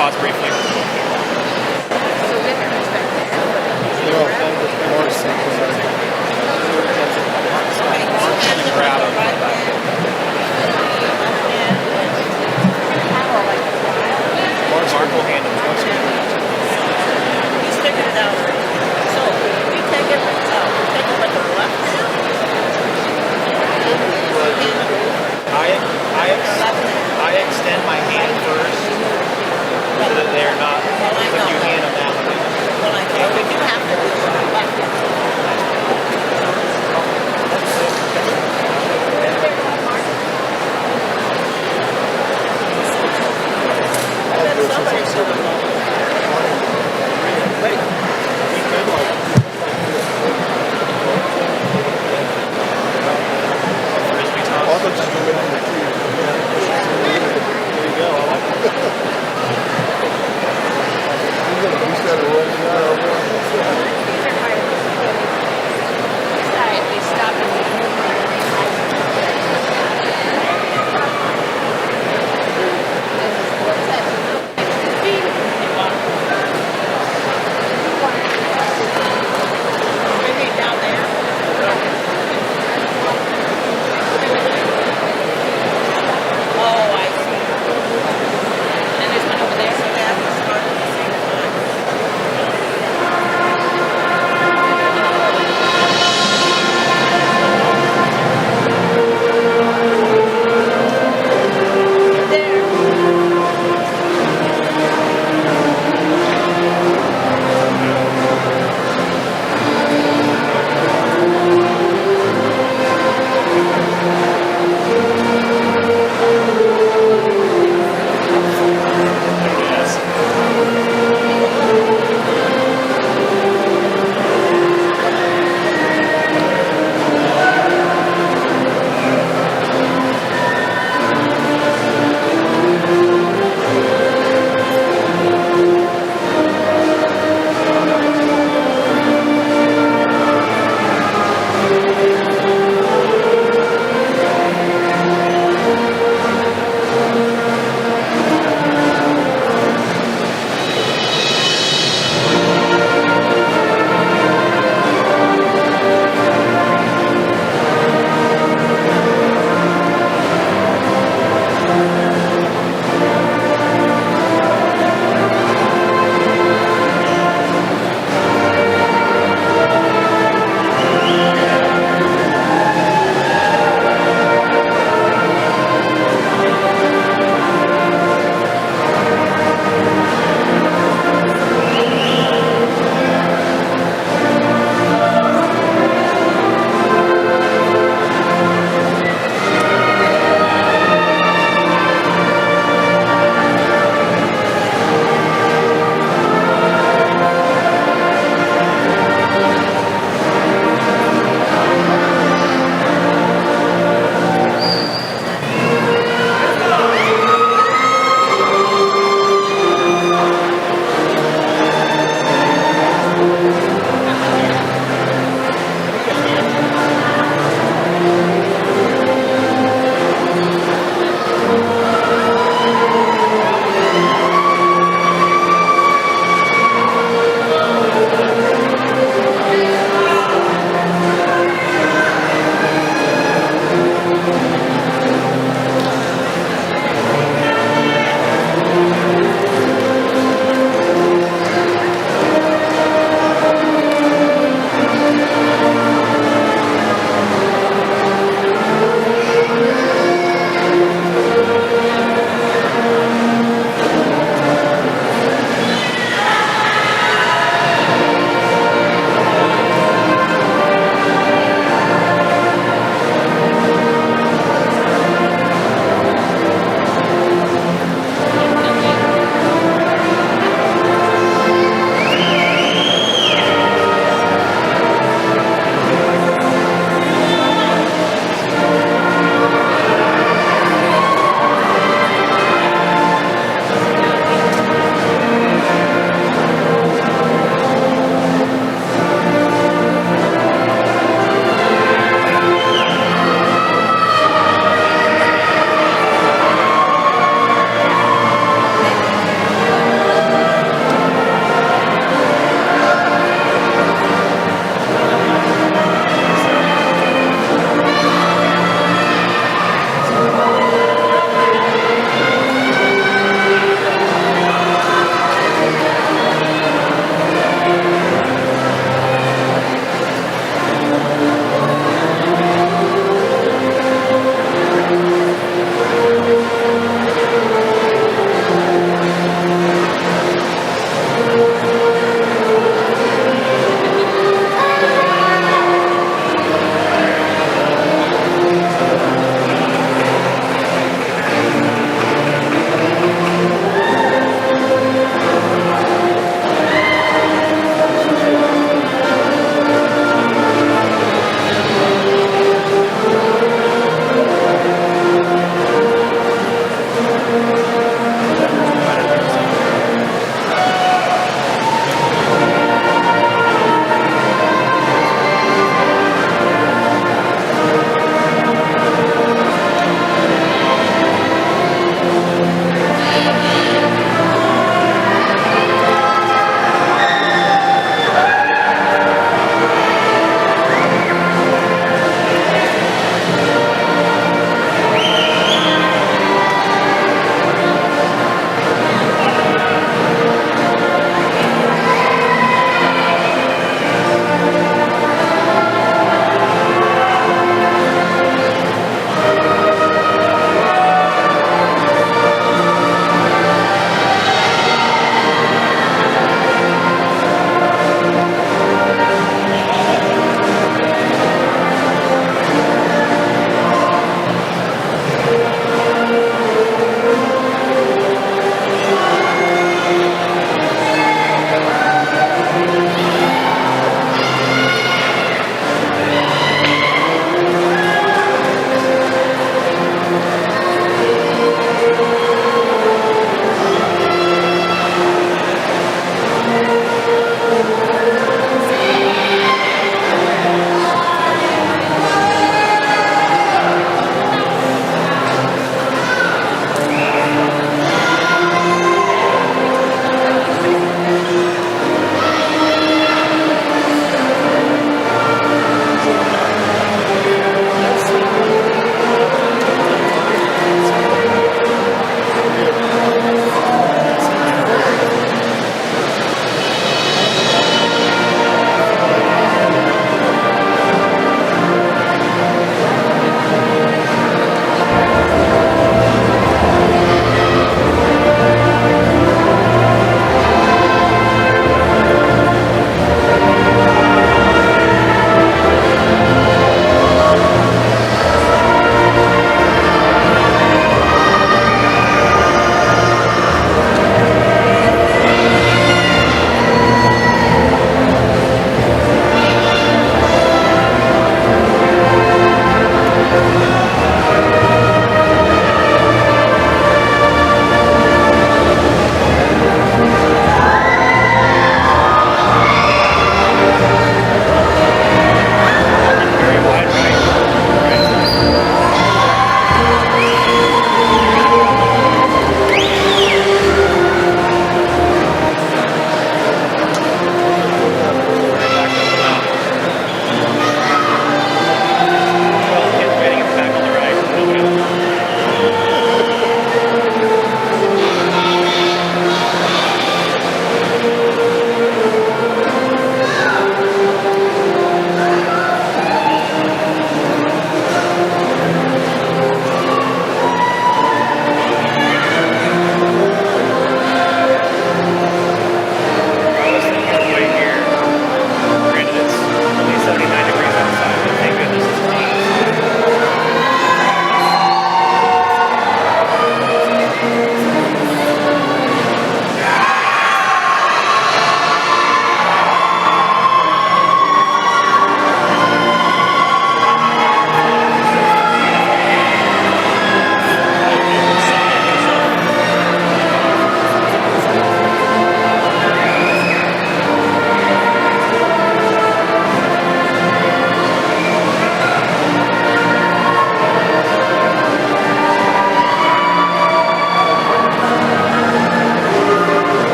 pause briefly. Grab it. Mark will handle it. He's taking it out. So we take it with the left hand. I extend my hand first so that they're not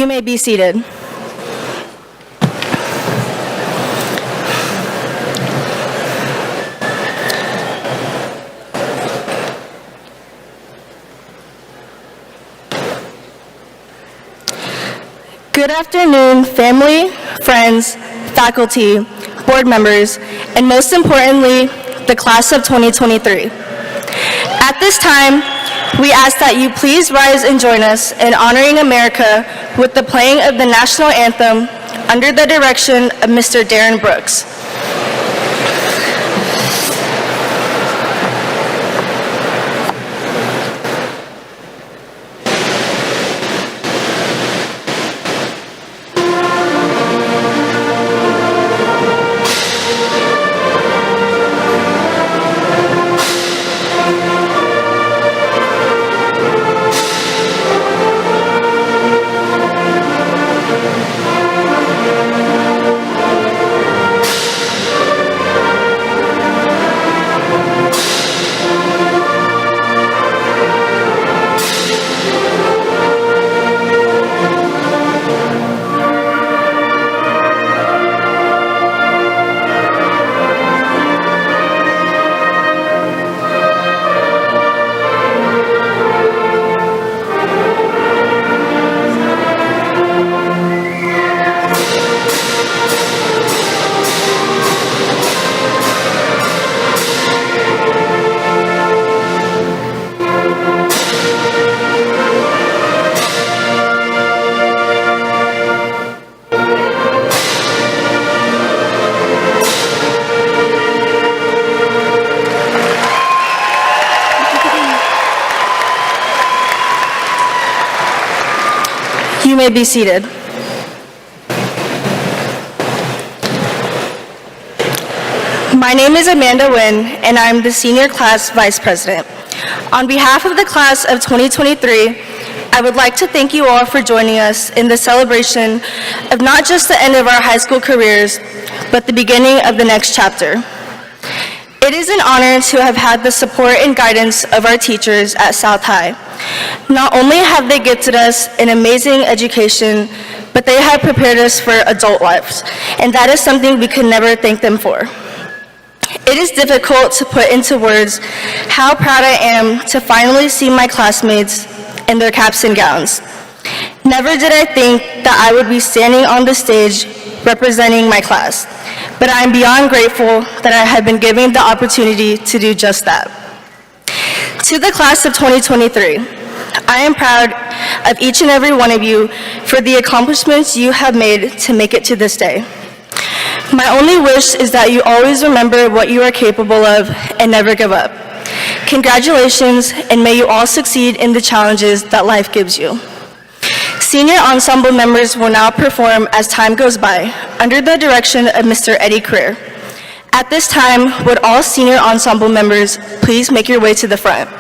You may be seated. Good afternoon, family, friends, faculty, board members, and most importantly, the class of 2023. At this time, we ask that you please rise and join us in honoring America with the playing of the national anthem under the direction of Mr. Darren Brooks. You may be seated. My name is Amanda Nguyen, and I'm the senior class vice president. On behalf of the class of 2023, I would like to thank you all for joining us in the celebration of not just the end of our high school careers, but the beginning of the next chapter. It is an honor to have had the support and guidance of our teachers at South High. Not only have they gifted us an amazing education, but they have prepared us for adult lives, and that is something we can never thank them for. It is difficult to put into words how proud I am to finally see my classmates in their caps and gowns. Never did I think that I would be standing on the stage representing my class, but I am beyond grateful that I have been given the opportunity to do just that. To the class of 2023, I am proud of each and every one of you for the accomplishments you have made to make it to this day. My only wish is that you always remember what you are capable of and never give up. Congratulations, and may you all succeed in the challenges that life gives you. Senior ensemble members will now perform as time goes by, under the direction of Mr. Eddie Creer. At this time, would all senior ensemble members please make your way to the front?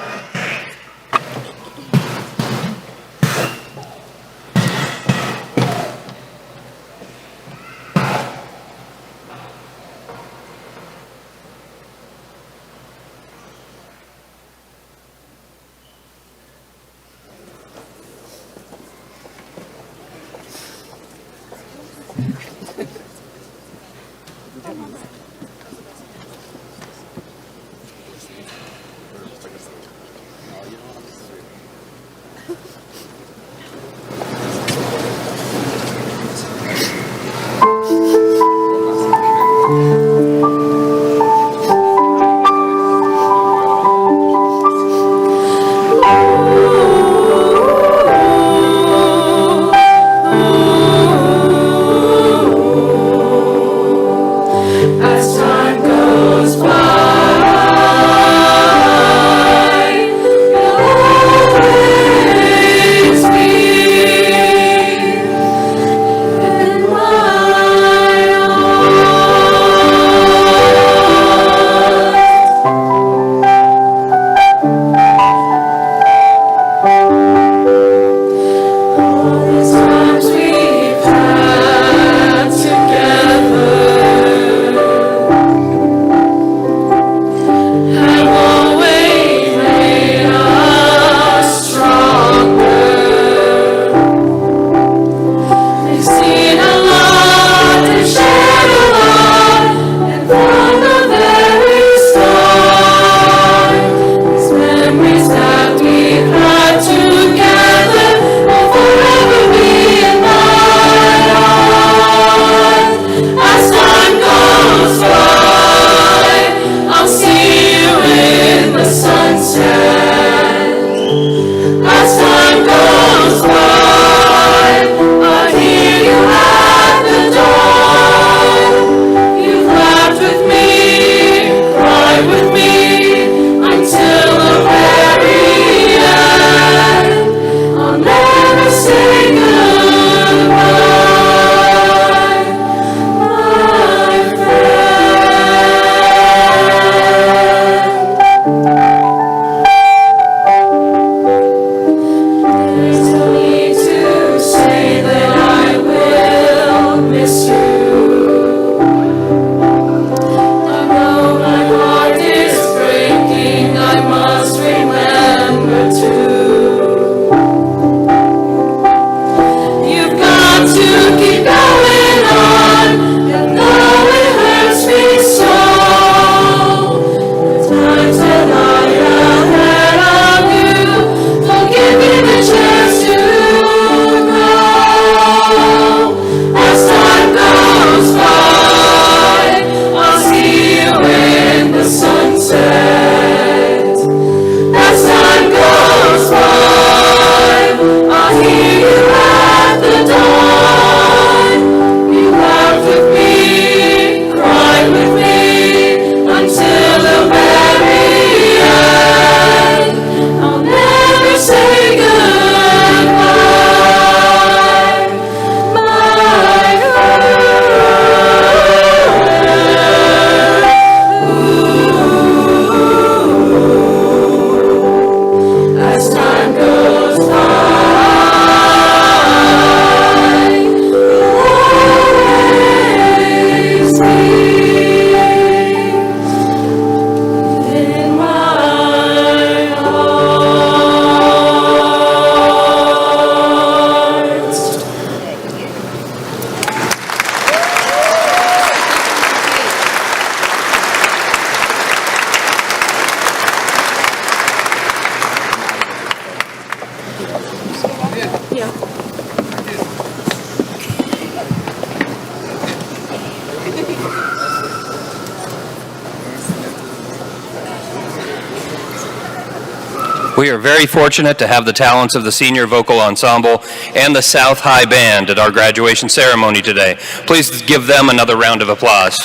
We are very fortunate to have the talents of the Senior Vocal Ensemble and the South High Band at our graduation ceremony today. Please give them another round of applause.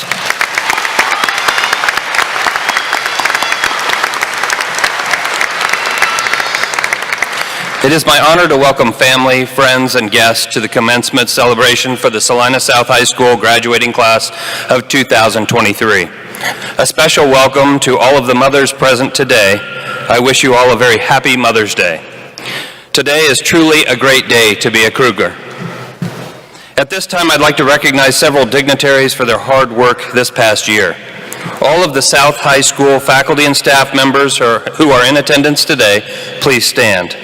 It is my honor to welcome family, friends, and guests to the commencement celebration for the Salina South High School graduating class of 2023. A special welcome to all of the mothers present today. I wish you all a very happy Mother's Day. Today is truly a great day to be a Kruger. At this time, I'd like to recognize several dignitaries for their hard work this past year. All of the South High School faculty and staff members who are in attendance today, please stand.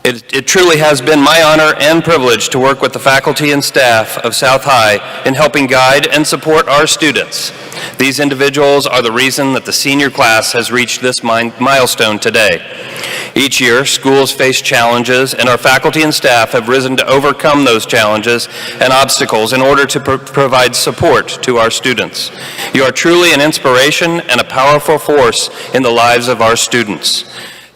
It truly has been my honor and privilege to work with the faculty and staff of South High in helping guide and support our students. These individuals are the reason that the senior class has reached this milestone today. Each year, schools face challenges, and our faculty and staff have risen to overcome those challenges and obstacles in order to provide support to our students. You are truly an inspiration and a powerful force in the lives of our students.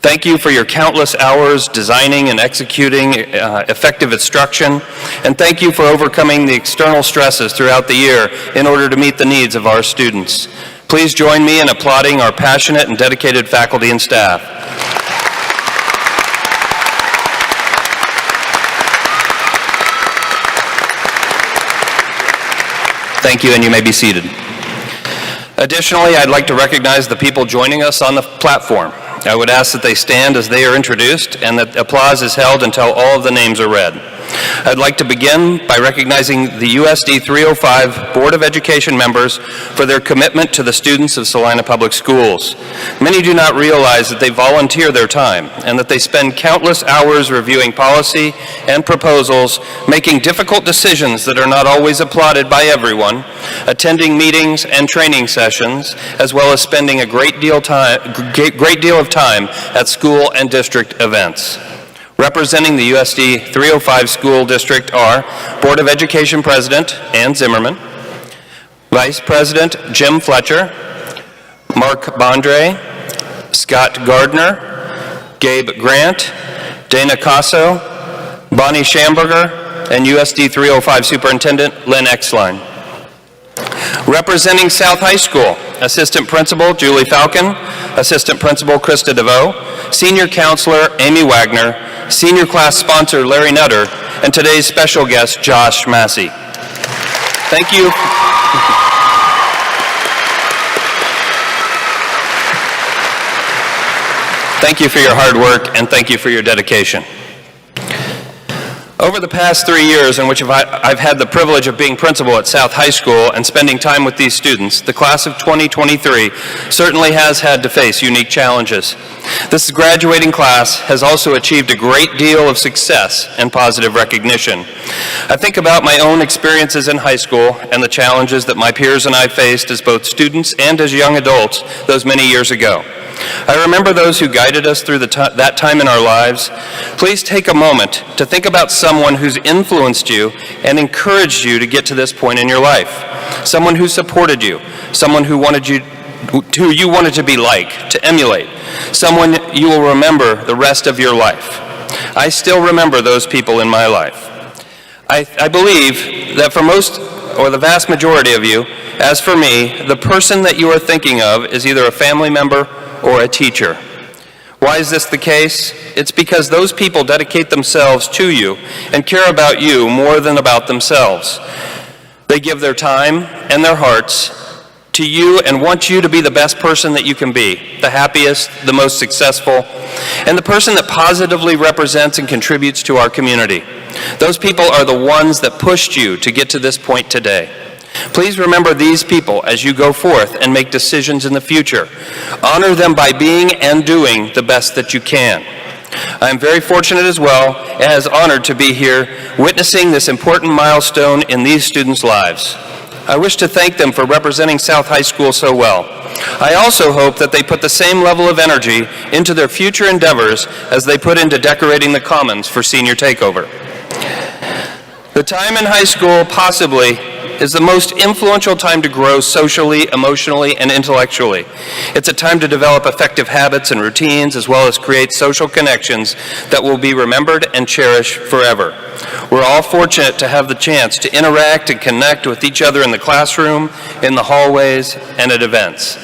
Thank you for your countless hours designing and executing effective instruction, and thank you for overcoming the external stresses throughout the year in order to meet the needs of our students. Please join me in applauding our passionate and dedicated faculty and staff. Thank you, and you may be seated. Additionally, I'd like to recognize the people joining us on the platform. I would ask that they stand as they are introduced and that applause is held until all of the names are read. I'd like to begin by recognizing the USD 305 Board of Education members for their commitment to the students of Salina Public Schools. Many do not realize that they volunteer their time and that they spend countless hours reviewing policy and proposals, making difficult decisions that are not always applauded by everyone, attending meetings and training sessions, as well as spending a great deal of time at school and district events. Representing the USD 305 School District are Board of Education President Ann Zimmerman, Vice President Jim Fletcher, Mark Bondre, Scott Gardner, Gabe Grant, Dana Casso, Bonnie Schamberger, and USD 305 Superintendent Lynn Exline. Representing South High School, Assistant Principal Julie Falcon, Assistant Principal Krista DeVoe, Senior Counselor Amy Wagner, Senior Class Sponsor Larry Nutter, and today's special guest Josh Massey. Thank you. Thank you for your hard work and thank you for your dedication. Over the past 3 years in which I've had the privilege of being principal at South High School and spending time with these students, the class of 2023 certainly has had to face unique challenges. This graduating class has also achieved a great deal of success and positive recognition. I think about my own experiences in high school and the challenges that my peers and I faced as both students and as young adults those many years ago. I remember those who guided us through that time in our lives. Please take a moment to think about someone who's influenced you and encouraged you to get to this point in your life. Someone who supported you, someone who you wanted to be like, to emulate, someone you will remember the rest of your life. I still remember those people in my life. I believe that for most or the vast majority of you, as for me, the person that you are thinking of is either a family member or a teacher. Why is this the case? It's because those people dedicate themselves to you and care about you more than about themselves. They give their time and their hearts to you and want you to be the best person that you can be, the happiest, the most successful, and the person that positively represents and contributes to our community. Those people are the ones that pushed you to get to this point today. Please remember these people as you go forth and make decisions in the future. Honor them by being and doing the best that you can. I am very fortunate as well as honored to be here witnessing this important milestone in these students' lives. I wish to thank them for representing South High School so well. I also hope that they put the same level of energy into their future endeavors as they put into decorating the Commons for senior takeover. The time in high school possibly is the most influential time to grow socially, emotionally, and intellectually. It's a time to develop effective habits and routines, as well as create social connections that will be remembered and cherished forever. We're all fortunate to have the chance to interact and connect with each other in the classroom, in the hallways, and at events.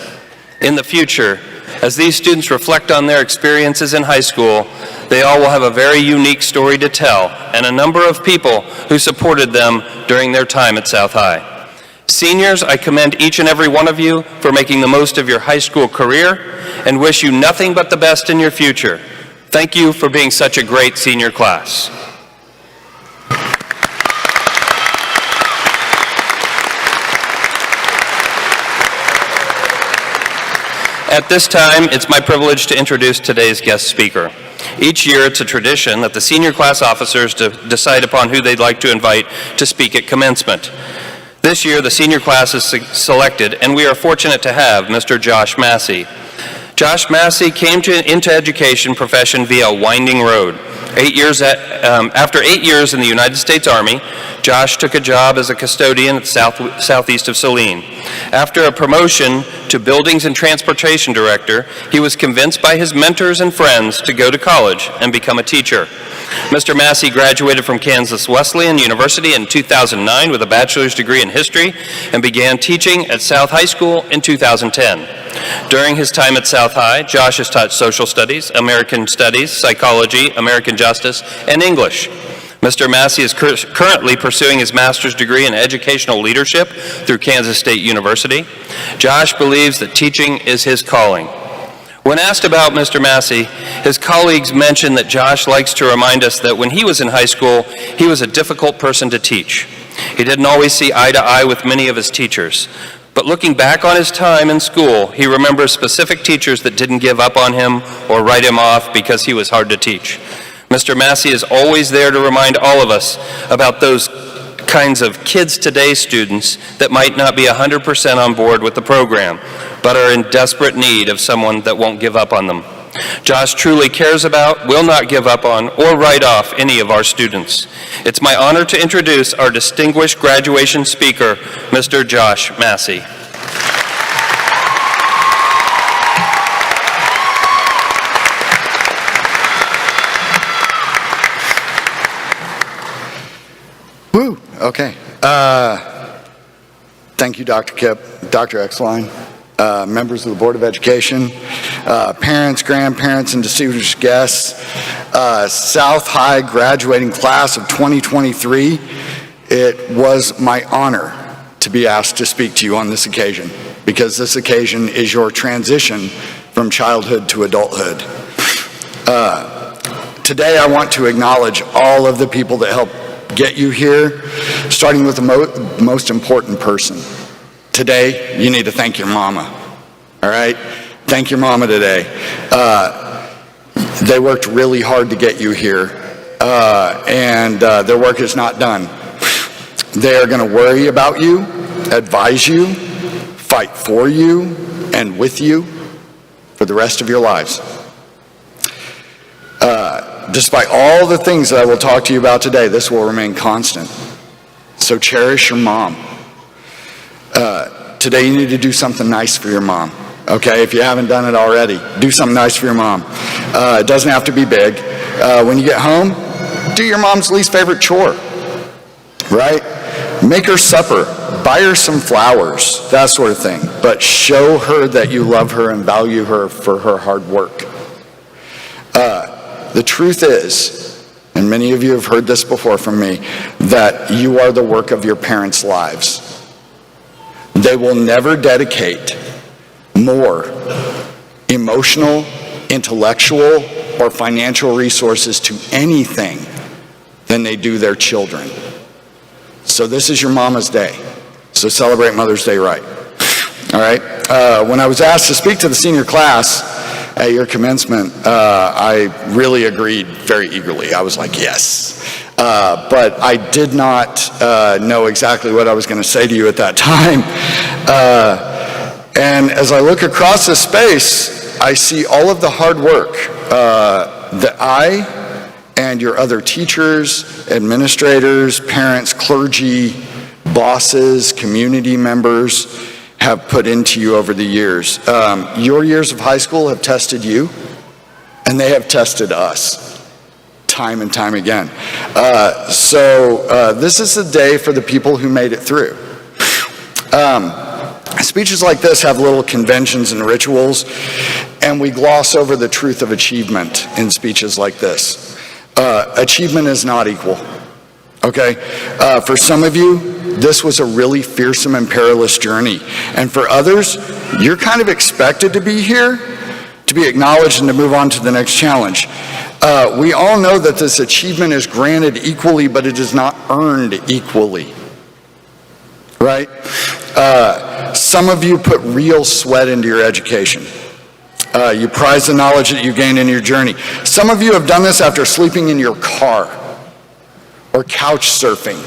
In the future, as these students reflect on their experiences in high school, they all will have a very unique story to tell and a number of people who supported them during their time at South High. Seniors, I commend each and every one of you for making the most of your high school career and wish you nothing but the best in your future. Thank you for being such a great senior class. At this time, it's my privilege to introduce today's guest speaker. Each year, it's a tradition that the senior class officers decide upon who they'd like to invite to speak at commencement. This year, the senior class is selected, and we are fortunate to have Mr. Josh Massey. Josh Massey came into education profession via a winding road. After 8 years in the United States Army, Josh took a job as a custodian at southeast of Salina. After a promotion to Buildings and Transportation Director, he was convinced by his mentors and friends to go to college and become a teacher. Mr. Massey graduated from Kansas Wesleyan University in 2009 with a bachelor's degree in history and began teaching at South High School in 2010. During his time at South High, Josh has taught social studies, American studies, psychology, American justice, and English. Mr. Massey is currently pursuing his master's degree in educational leadership through Kansas State University. Josh believes that teaching is his calling. When asked about Mr. Massey, his colleagues mentioned that Josh likes to remind us that when he was in high school, he was a difficult person to teach. He didn't always see eye to eye with many of his teachers. But looking back on his time in school, he remembers specific teachers that didn't give up on him or write him off because he was hard to teach. Mr. Massey is always there to remind all of us about those kinds of kids today students that might not be 100% on board with the program, but are in desperate need of someone that won't give up on them. Josh truly cares about, will not give up on, or write off any of our students. It's my honor to introduce our distinguished graduation speaker, Mr. Josh Massey. Woo, okay. Thank you, Dr. Kipp, Dr. Exline, members of the Board of Education, parents, grandparents, and distinguished guests, South High graduating class of 2023. It was my honor to be asked to speak to you on this occasion, because this occasion is your transition from childhood to adulthood. Today I want to acknowledge all of the people that helped get you here, starting with the most important person. Today, you need to thank your mama, all right? Thank your mama today. They worked really hard to get you here, and their work is not done. They are going to worry about you, advise you, fight for you, and with you for the rest of your lives. Despite all the things that I will talk to you about today, this will remain constant. So cherish your mom. Today you need to do something nice for your mom. Okay, if you haven't done it already, do something nice for your mom. It doesn't have to be big. When you get home, do your mom's least favorite chore, right? Make her supper, buy her some flowers, that sort of thing. But show her that you love her and value her for her hard work. The truth is, and many of you have heard this before from me, that you are the work of your parents' lives. They will never dedicate more emotional, intellectual, or financial resources to anything than they do their children. So this is your mama's day. So celebrate Mother's Day right. All right? When I was asked to speak to the senior class at your commencement, I really agreed very eagerly. I was like, yes. But I did not know exactly what I was going to say to you at that time. And as I look across this space, I see all of the hard work that I and your other teachers, administrators, parents, clergy bosses, community members have put into you over the years. Your years of high school have tested you, and they have tested us time and time again. So this is the day for the people who made it through. Speeches like this have little conventions and rituals, and we gloss over the truth of achievement in speeches like this. Achievement is not equal, okay? For some of you, this was a really fearsome and perilous journey. And for others, you're kind of expected to be here, to be acknowledged, and to move on to the next challenge. We all know that this achievement is granted equally, but it is not earned equally, right? Some of you put real sweat into your education. You prize the knowledge that you gained in your journey. Some of you have done this after sleeping in your car or couch surfing.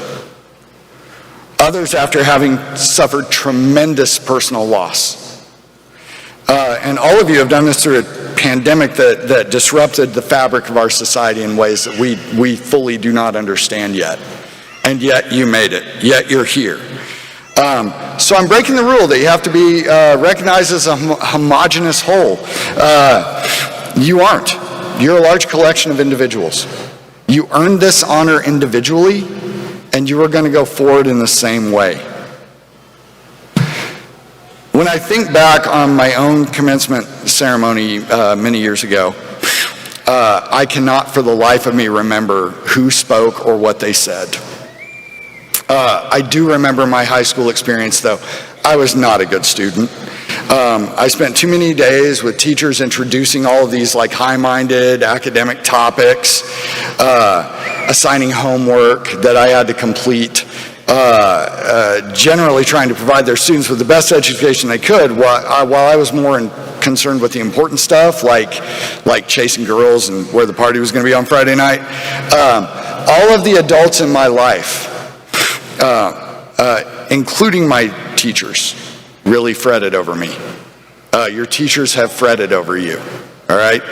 Others after having suffered tremendous personal loss. And all of you have done this through a pandemic that disrupted the fabric of our society in ways that we fully do not understand yet. And yet you made it. Yet you're here. So I'm breaking the rule that you have to be recognized as a homogeneous whole. You aren't. You're a large collection of individuals. You earned this honor individually, and you are going to go forward in the same way. When I think back on my own commencement ceremony many years ago, I cannot for the life of me remember who spoke or what they said. I do remember my high school experience, though. I was not a good student. I spent too many days with teachers introducing all of these like high-minded academic topics, assigning homework that I had to complete, generally trying to provide their students with the best education they could, while I was more concerned with the important stuff, like chasing girls and where the party was going to be on Friday night. All of the adults in my life, including my teachers, really fretted over me. Your teachers have fretted over you, all right?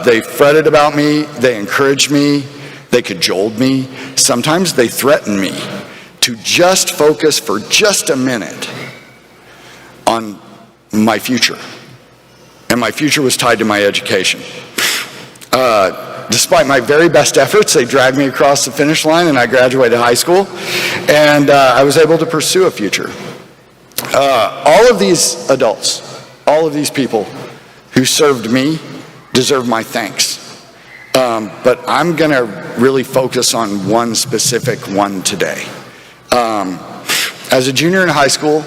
They fretted about me, they encouraged me, they cajoled me. Sometimes they threatened me to just focus for just a minute on my future. And my future was tied to my education. Despite my very best efforts, they dragged me across the finish line and I graduated high school. And I was able to pursue a future. All of these adults, all of these people who served me deserve my thanks. But I'm going to really focus on one specific one today. As a junior in high school,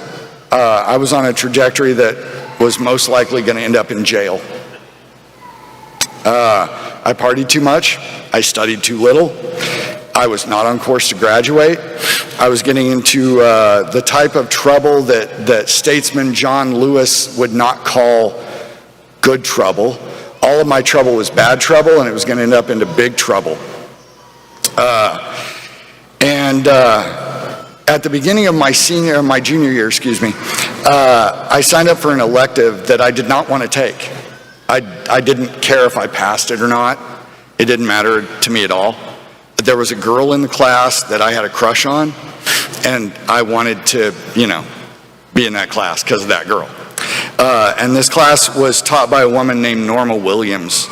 I was on a trajectory that was most likely going to end up in jail. I partied too much. I studied too little. I was not on course to graduate. I was getting into the type of trouble that statesman John Lewis would not call good trouble. All of my trouble was bad trouble, and it was going to end up into big trouble. At the beginning of my junior year, I signed up for an elective that I did not want to take. I didn't care if I passed it or not. It didn't matter to me at all. There was a girl in the class that I had a crush on, and I wanted to, be in that class because of that girl. And this class was taught by a woman named Norma Williams.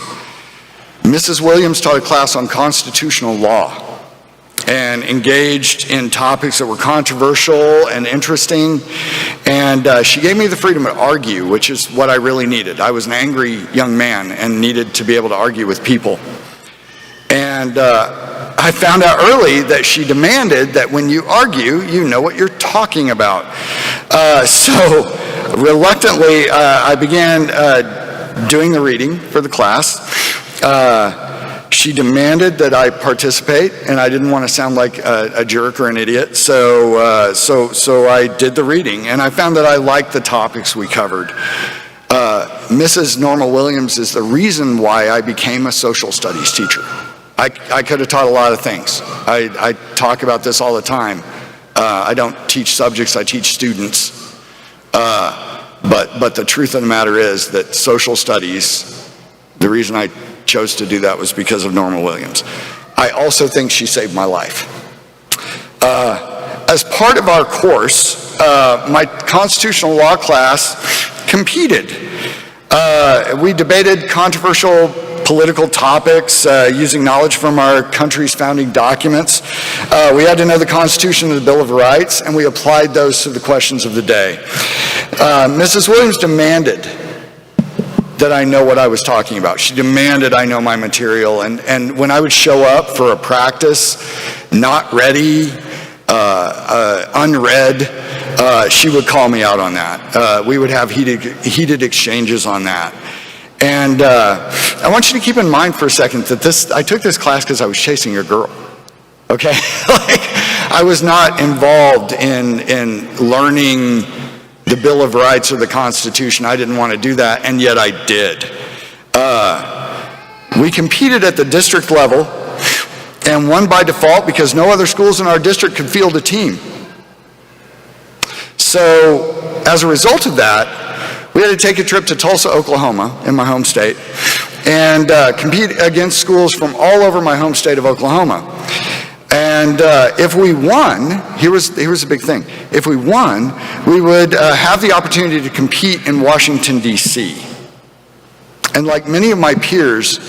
Mrs. Williams taught a class on constitutional law and engaged in topics that were controversial and interesting. And she gave me the freedom to argue, which is what I really needed. I was an angry young man and needed to be able to argue with people. And I found out early that she demanded that when you argue, you know what you're talking about. So reluctantly, I began doing the reading for the class. She demanded that I participate, and I didn't want to sound like a jerk or an idiot, so I did the reading, and I found that I liked the topics we covered. Mrs. Norma Williams is the reason why I became a social studies teacher. I could have taught a lot of things. I talk about this all the time. I don't teach subjects, I teach students. But the truth of the matter is that social studies, the reason I chose to do that was because of Norma Williams. I also think she saved my life. as part of our course, my constitutional law class competed. We debated controversial political topics using knowledge from our country's founding documents. We had to know the Constitution and the Bill of Rights, and we applied those to the questions of the day. Mrs. Williams demanded that I know what I was talking about. She demanded I know my material, and when I would show up for a practice, not ready, unread, she would call me out on that. We would have heated exchanges on that. And I want you to keep in mind for a second that I took this class because I was chasing a girl, okay? Like, I was not involved in learning the Bill of Rights or the Constitution. I didn't want to do that, and yet I did. We competed at the district level and won by default because no other schools in our district could field a team. So as a result of that, we had to take a trip to Tulsa, Oklahoma, in my home state, and compete against schools from all over my home state of Oklahoma. And if we won, here was the big thing. If we won, we would have the opportunity to compete in Washington, D.C. And like many of my peers,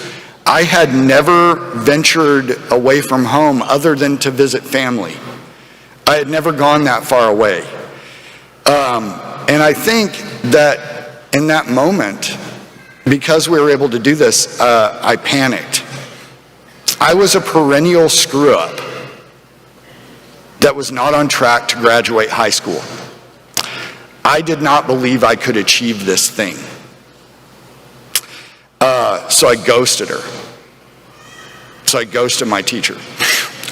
I had never ventured away from home other than to visit family. I had never gone that far away. And I think that in that moment, because we were able to do this, I panicked. I was a perennial screw-up that was not on track to graduate high school. I did not believe I could achieve this thing. So I ghosted her. So I ghosted my teacher.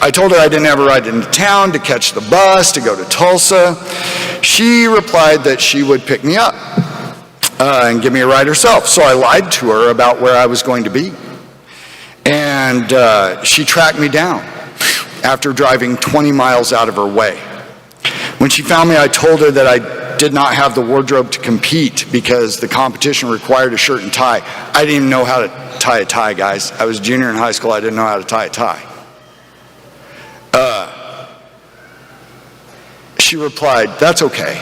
I told her I didn't have a ride into town to catch the bus to go to Tulsa. She replied that she would pick me up and give me a ride herself. So I lied to her about where I was going to be. And she tracked me down after driving 20 miles out of her way. When she found me, I told her that I did not have the wardrobe to compete because the competition required a shirt and tie. I didn't even know how to tie a tie, guys. I was a junior in high school. I didn't know how to tie a tie. She replied, "That's okay.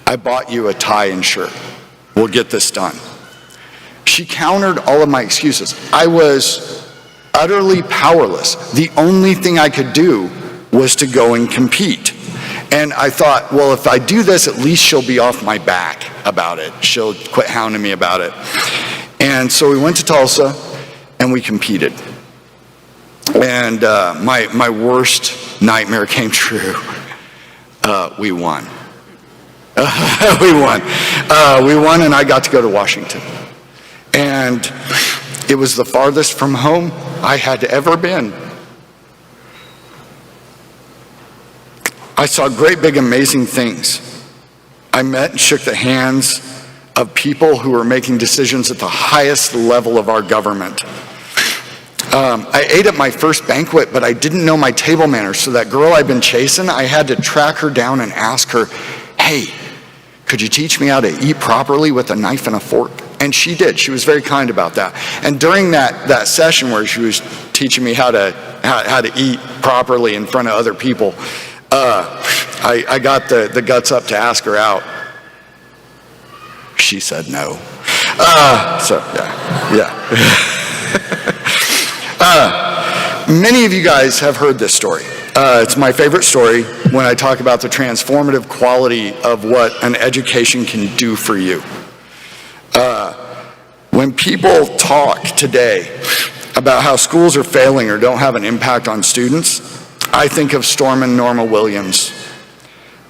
I bought you a tie and shirt. We'll get this done." She countered all of my excuses. I was utterly powerless. The only thing I could do was to go and compete. And I thought, well, if I do this, at least she'll be off my back about it. She'll quit hounding me about it. And so we went to Tulsa and we competed. And my worst nightmare came true. We won. We won. We won, and I got to go to Washington. And it was the farthest from home I had ever been. I saw great, big, amazing things. I met and shook the hands of people who were making decisions at the highest level of our government. I ate at my first banquet, but I didn't know my table manners. So that girl I'd been chasing, I had to track her down and ask her, "Hey, could you teach me how to eat properly with a knife and a fork?" And she did. She was very kind about that. And during that session where she was teaching me how to eat properly in front of other people, I got the guts up to ask her out. She said no. So yeah. Many of you guys have heard this story. It's my favorite story when I talk about the transformative quality of what an education can do for you. When people talk today about how schools are failing or don't have an impact on students, I think of Storm and Norma Williams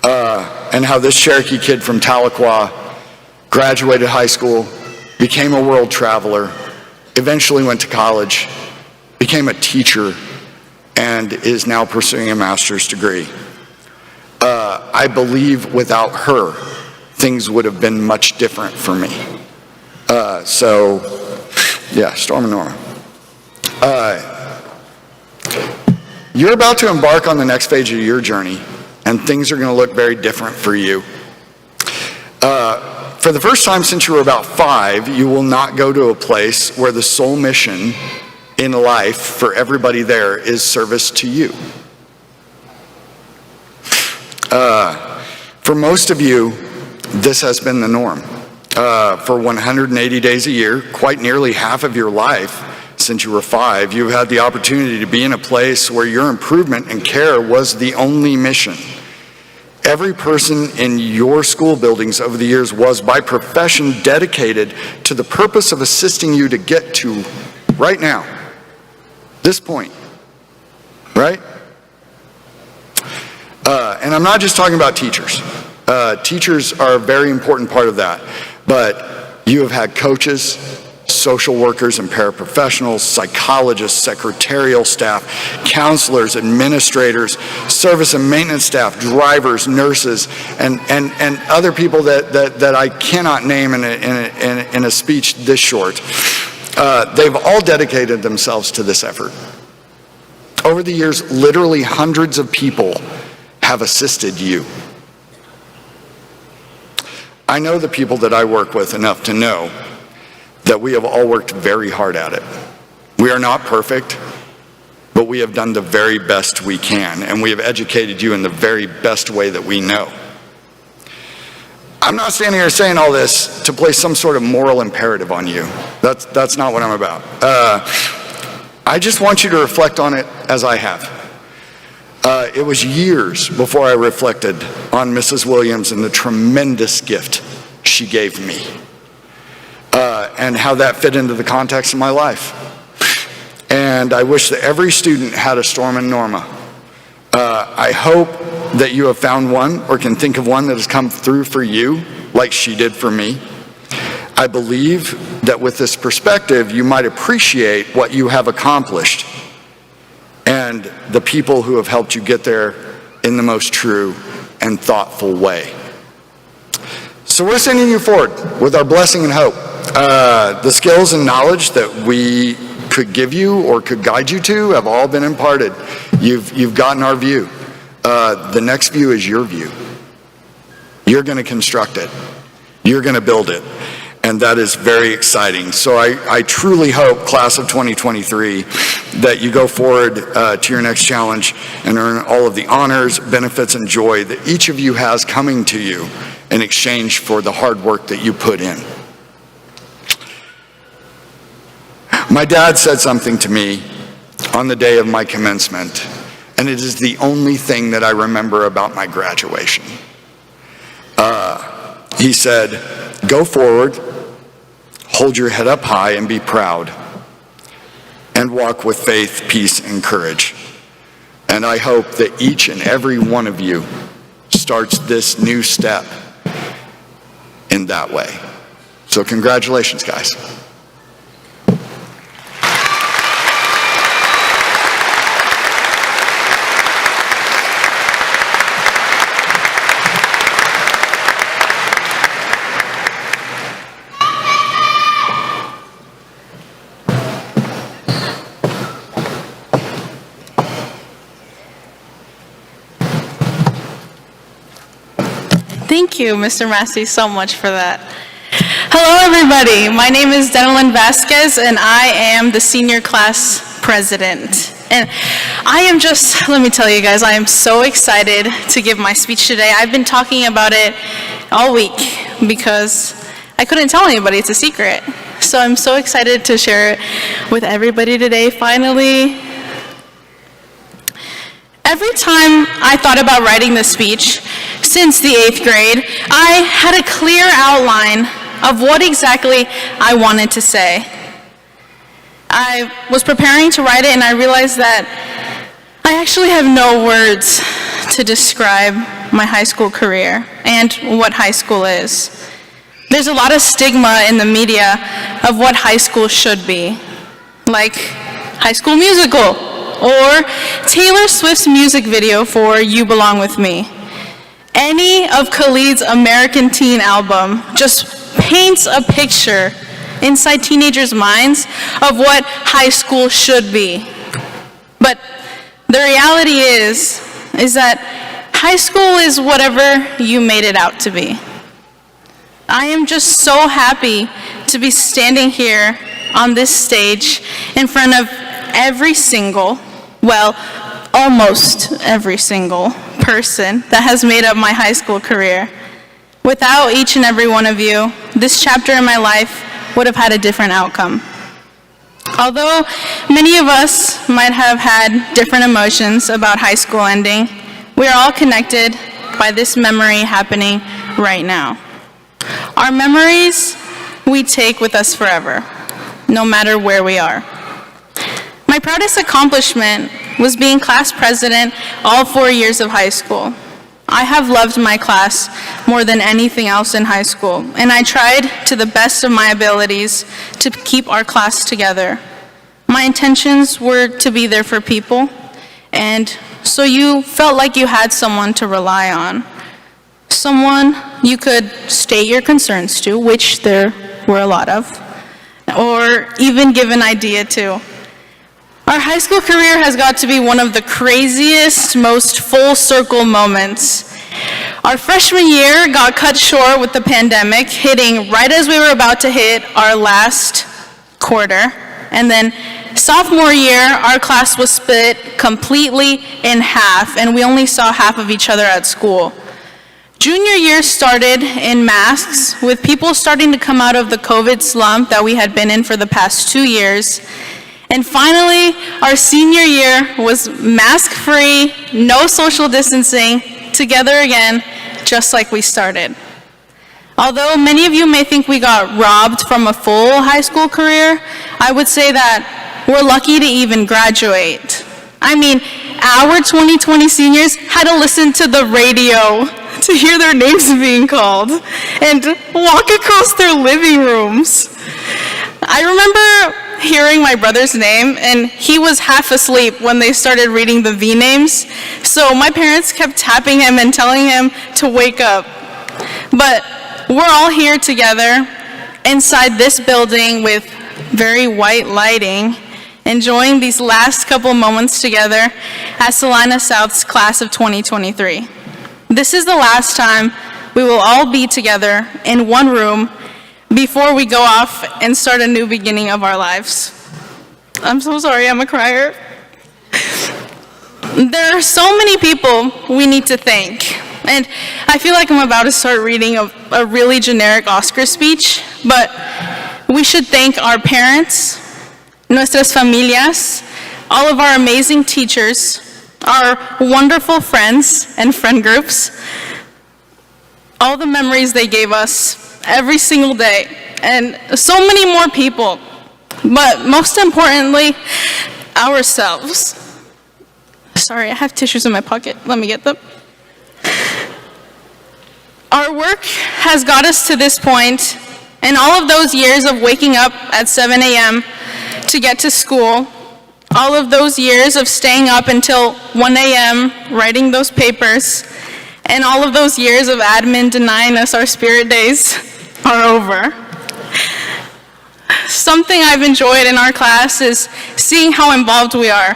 and how this Cherokee kid from Tahlequah graduated high school, became a world traveler, eventually went to college, became a teacher, and is now pursuing a master's degree. I believe without her, things would have been much different for me. So, yeah, Storm and Norma. You're about to embark on the next phase of your journey, and things are going to look very different for you. For the first time since you were about 5, you will not go to a place where the sole mission in life for everybody there is service to you. For most of you, this has been the norm. For 180 days a year, quite nearly half of your life since you were 5, you've had the opportunity to be in a place where your improvement and care was the only mission. Every person in your school buildings over the years was, by profession, dedicated to the purpose of assisting you to get to right now, this point, right? And I'm not just talking about teachers. Teachers are a very important part of that, but you have had coaches, social workers and paraprofessionals, psychologists, secretarial staff, counselors, administrators, service and maintenance staff, drivers, nurses, and other people that I cannot name in a speech this short. They've all dedicated themselves to this effort. Over the years, literally hundreds of people have assisted you. I know the people that I work with enough to know that we have all worked very hard at it. We are not perfect, but we have done the very best we can, and we have educated you in the very best way that we know. I'm not standing here saying all this to place some sort of moral imperative on you. That's not what I'm about. I just want you to reflect on it as I have. It was years before I reflected on Mrs. Williams and the tremendous gift she gave me, and how that fit into the context of my life. And I wish that every student had a Storm and Norma. I hope that you have found one or can think of one that has come through for you like she did for me. I believe that with this perspective, you might appreciate what you have accomplished and the people who have helped you get there in the most true and thoughtful way. So we're sending you forward with our blessing and hope. The skills and knowledge that we could give you or could guide you to have all been imparted. You've gotten our view. The next view is your view. You're going to construct it. You're going to build it. And that is very exciting. So I truly hope, class of 2023, that you go forward to your next challenge and earn all of the honors, benefits, and joy that each of you has coming to you in exchange for the hard work that you put in. My dad said something to me on the day of my commencement, and it is the only thing that I remember about my graduation. He said, "Go forward, hold your head up high and be proud, and walk with faith, peace, and courage." And I hope that each and every one of you starts this new step in that way. So congratulations, guys. Thank you, Mr. Massey, so much for that. Hello, everybody. My name is Denalyn Vasquez, and I am the senior class president. And I am just, let me tell you guys, I am so excited to give my speech today. I've been talking about it all week because I couldn't tell anybody. It's a secret. So I'm so excited to share it with everybody today, finally. Every time I thought about writing this speech, since the 8th grade, I had a clear outline of what exactly I wanted to say. I was preparing to write it and I realized that I actually have no words to describe my high school career and what high school is. There's a lot of stigma in the media of what high school should be, like High School Musical or Taylor Swift's music video for You Belong With Me. Any of Khalid's American Teen album just paints a picture inside teenagers' minds of what high school should be. But the reality is that high school is whatever you made it out to be. I am just so happy to be standing here on this stage in front of every single, well, almost every single person that has made up my high school career. Without each and every one of you, this chapter in my life would have had a different outcome. Although many of us might have had different emotions about high school ending, we are all connected by this memory happening right now. Our memories we take with us forever, no matter where we are. My proudest accomplishment was being class president all 4 years of high school. I have loved my class more than anything else in high school, and I tried to the best of my abilities to keep our class together. My intentions were to be there for people, and so you felt like you had someone to rely on, someone you could state your concerns to, which there were a lot of, or even give an idea to. Our high school career has got to be one of the craziest, most full circle moments. Our freshman year got cut short with the pandemic, hitting right as we were about to hit our last quarter. And then sophomore year, our class was split completely in half, and we only saw half of each other at school. Junior year started in masks, with people starting to come out of the COVID slump that we had been in for the past 2 years. And finally, our senior year was mask-free, no social distancing, together again, just like we started. Although many of you may think we got robbed from a full high school career, I would say that we're lucky to even graduate. I mean, our 2020 seniors had to listen to the radio to hear their names being called and walk across their living rooms. I remember hearing my brother's name, and he was half asleep when they started reading the V names, so my parents kept tapping him and telling him to wake up. But we're all here together inside this building with very white lighting, enjoying these last couple moments together at Salina South's class of 2023. This is the last time we will all be together in one room before we go off and start a new beginning of our lives. I'm so sorry, I'm a crier. There are so many people we need to thank, and I feel like I'm about to start reading a really generic Oscar speech, but we should thank our parents, nuestras familias, all of our amazing teachers, our wonderful friends and friend groups, all the memories they gave us every single day, and so many more people, but most importantly, ourselves. Sorry, I have tissues in my pocket. Let me get them. Our work has got us to this point, and all of those years of waking up at 7 a.m. to get to school, all of those years of staying up until 1 a.m. writing those papers, and all of those years of admin denying us our spirit days are over. Something I've enjoyed in our class is seeing how involved we are.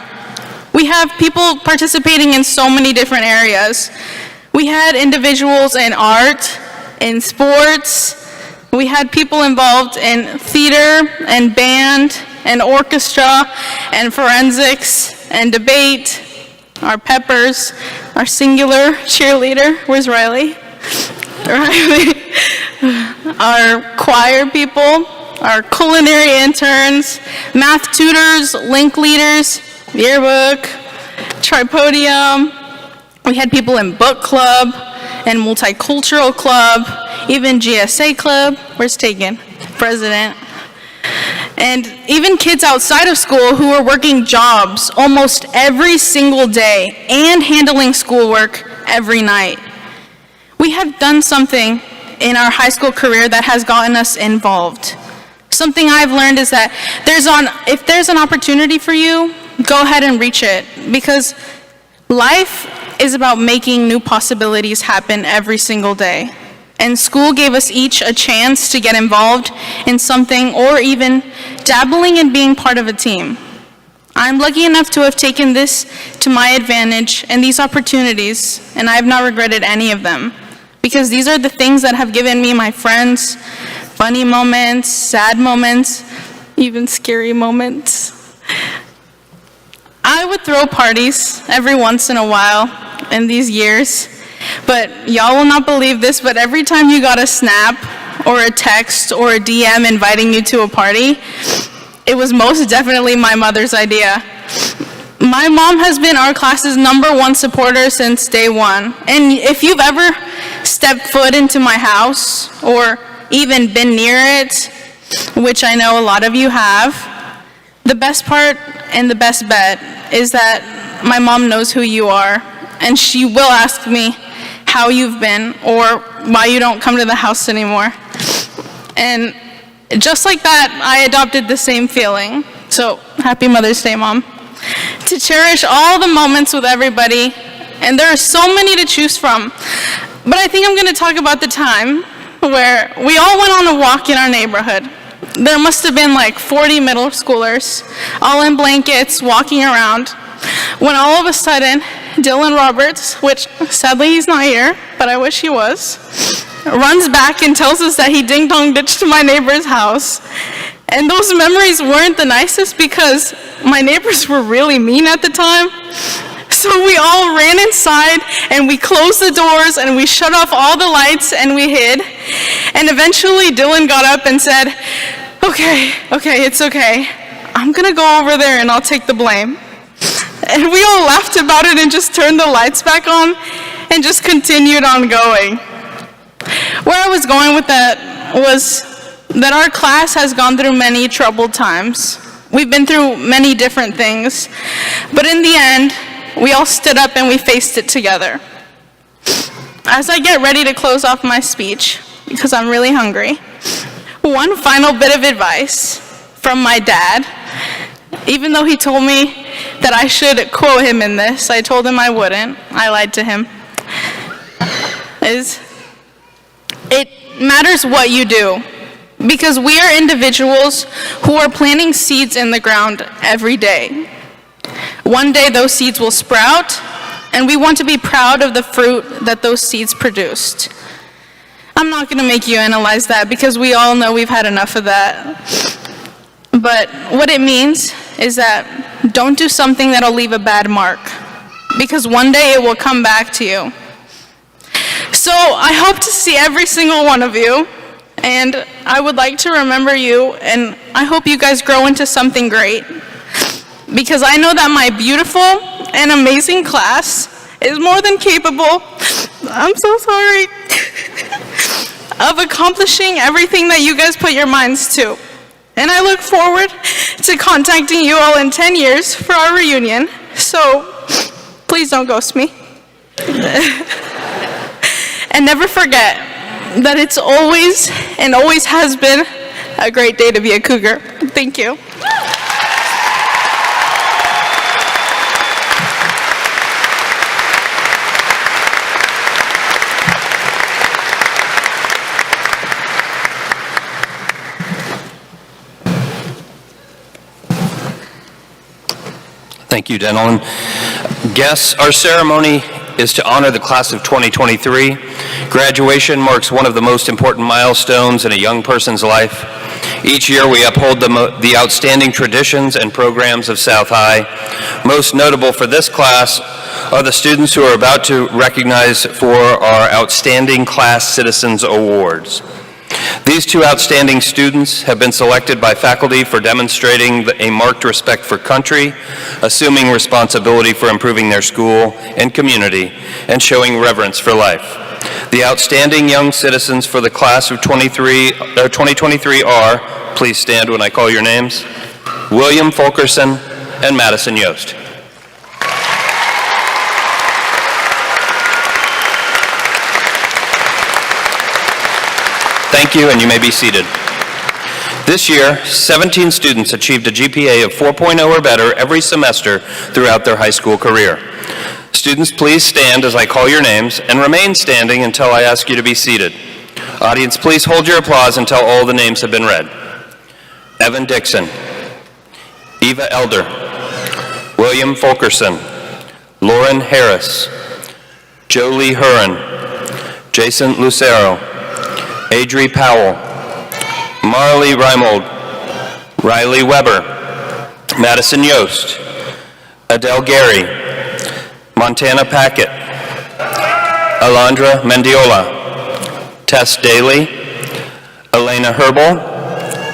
We have people participating in so many different areas. We had individuals in art, in sports. We had people involved in theater and band and orchestra and forensics and debate. Our peppers, our singular cheerleader, where's Riley? Riley. Our choir people, our culinary interns, math tutors, link leaders, yearbook, tripodium. We had people in book club and multicultural club, even GSA club. Where's Tegan? President. And even kids outside of school who were working jobs almost every single day and handling schoolwork every night. We have done something in our high school career that has gotten us involved. Something I've learned is that if there's an opportunity for you, go ahead and reach it, because life is about making new possibilities happen every single day. And school gave us each a chance to get involved in something, or even dabbling in being part of a team. I'm lucky enough to have taken this to my advantage and these opportunities, and I have not regretted any of them, because these are the things that have given me my friends, funny moments, sad moments, even scary moments. I would throw parties every once in a while in these years, but y'all will not believe this, but every time you got a snap or a text or a DM inviting you to a party, it was most definitely my mother's idea. My mom has been our class's #1 supporter since day one, and if you've ever stepped foot into my house or even been near it, which I know a lot of you have, the best part and the best bet is that my mom knows who you are, and she will ask me how you've been or why you don't come to the house anymore. And just like that, I adopted the same feeling. So happy Mother's Day, Mom. To cherish all the moments with everybody, and there are so many to choose from. But I think I'm going to talk about the time where we all went on a walk in our neighborhood. There must have been like 40 middle schoolers, all in blankets, walking around, when all of a sudden, Dylan Roberts, which sadly he's not here, but I wish he was, runs back and tells us that he ding-dong ditched my neighbor's house. And those memories weren't the nicest because my neighbors were really mean at the time. So we all ran inside and we closed the doors and we shut off all the lights and we hid. And eventually Dylan got up and said, okay, it's okay. I'm gonna go over there and I'll take the blame. And we all laughed about it and just turned the lights back on and just continued on going. Where I was going with that was that our class has gone through many troubled times. We've been through many different things, but in the end, we all stood up and we faced it together. As I get ready to close off my speech, because I'm really hungry, one final bit of advice from my dad, even though he told me that I should quote him in this, I told him I wouldn't, I lied to him, is, it matters what you do. Because we are individuals who are planting seeds in the ground every day. One day those seeds will sprout, and we want to be proud of the fruit that those seeds produced. I'm not going to make you analyze that because we all know we've had enough of that. But what it means is that don't do something that'll leave a bad mark, because one day it will come back to you. So I hope to see every single one of you. And I would like to remember you, and I hope you guys grow into something great. Because I know that my beautiful and amazing class is more than capable, I'm so sorry, of accomplishing everything that you guys put your minds to. And I look forward to contacting you all in 10 years for our reunion. So please don't ghost me. And never forget that it's always and always has been a great day to be a Cougar. Thank you. Thank you, Denellen. Guests, our ceremony is to honor the class of 2023. Graduation marks one of the most important milestones in a young person's life. Each year we uphold the outstanding traditions and programs of South High. Most notable for this class are the students who are about to recognize for our Outstanding Class Citizens Awards. These two outstanding students have been selected by faculty for demonstrating a marked respect for country, assuming responsibility for improving their school and community, and showing reverence for life. The outstanding young citizens for the class of 2023 are, please stand when I call your names, William Fulkerson and Madison Yost. Thank you, and you may be seated. This year, 17 students achieved a GPA of 4.0 or better every semester throughout their high school career. Students, please stand as I call your names and remain standing until I ask you to be seated. Audience, please hold your applause until all the names have been read. Evan Dixon, Eva Elder, William Fulkerson, Lauren Harris, Jolie Huron, Jason Lucero, Adri Powell, Marley Reimold, Riley Weber, Madison Yost, Adele Gary, Montana Packett, Alondra Mendiola, Tess Daly, Elena Herbal,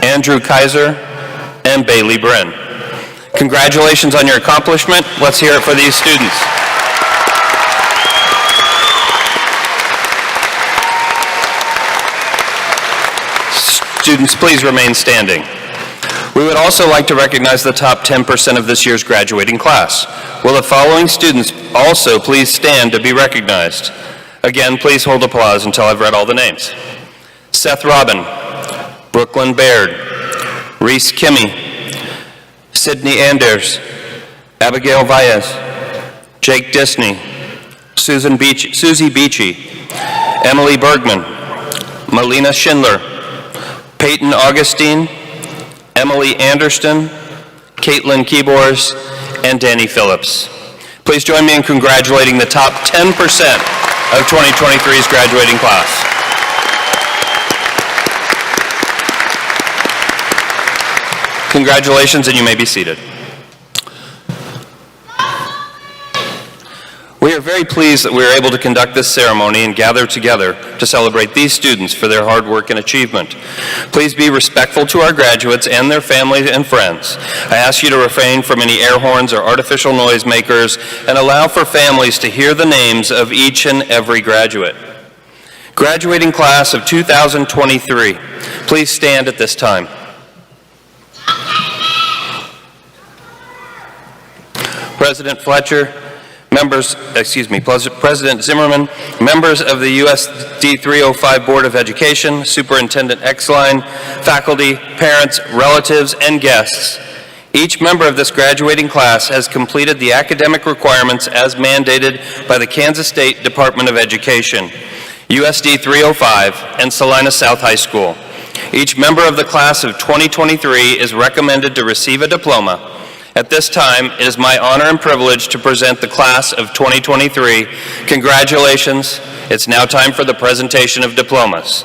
Andrew Kaiser, and Bailey Brin. Congratulations on your accomplishment. Let's hear it for these students. Students, please remain standing. We would also like to recognize the top 10% of this year's graduating class. Will the following students also please stand to be recognized? Again, please hold applause until I've read all the names. Seth Robin, Brooklyn Baird, Reese Kimmy, Sydney Anders, Abigail Valles, Jake Disney, Susie Beachy, Emily Bergman, Melina Schindler, Peyton Augustine, Emily Anderson, Caitlin Keybors, and Danny Phillips. Please join me in congratulating the top 10% of 2023's graduating class. Congratulations, and you may be seated. We are very pleased that we are able to conduct this ceremony and gather together to celebrate these students for their hard work and achievement. Please be respectful to our graduates and their families and friends. I ask you to refrain from any air horns or artificial noise makers and allow for families to hear the names of each and every graduate. Graduating class of 2023, please stand at this time. President Fletcher, President Zimmerman, members of the USD 305 Board of Education, Superintendent Exline, faculty, parents, relatives, and guests. Each member of this graduating class has completed the academic requirements as mandated by the Kansas State Department of Education, USD 305, and Salina South High School. Each member of the class of 2023 is recommended to receive a diploma. At this time, it is my honor and privilege to present the class of 2023. Congratulations. It's now time for the presentation of diplomas.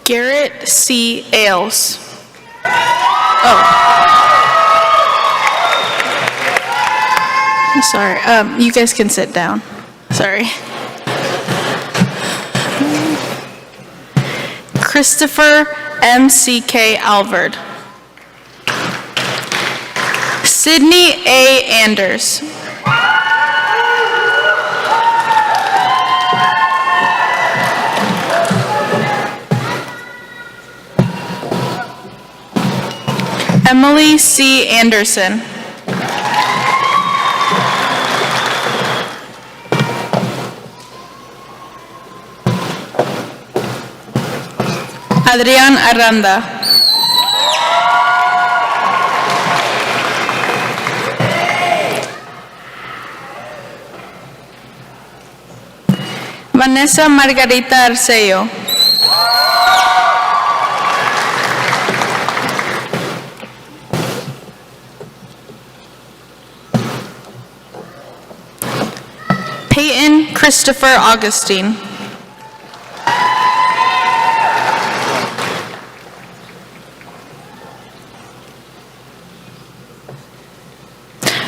Garrett C. Ailes. Sorry, you guys can sit down. Sorry. Christopher M.C.K. Alvord. Sydney A. Anders. Emily C. Anderson. Adrián Aranda. Vanessa Margarita Arceo. Peyton Christopher Augustine.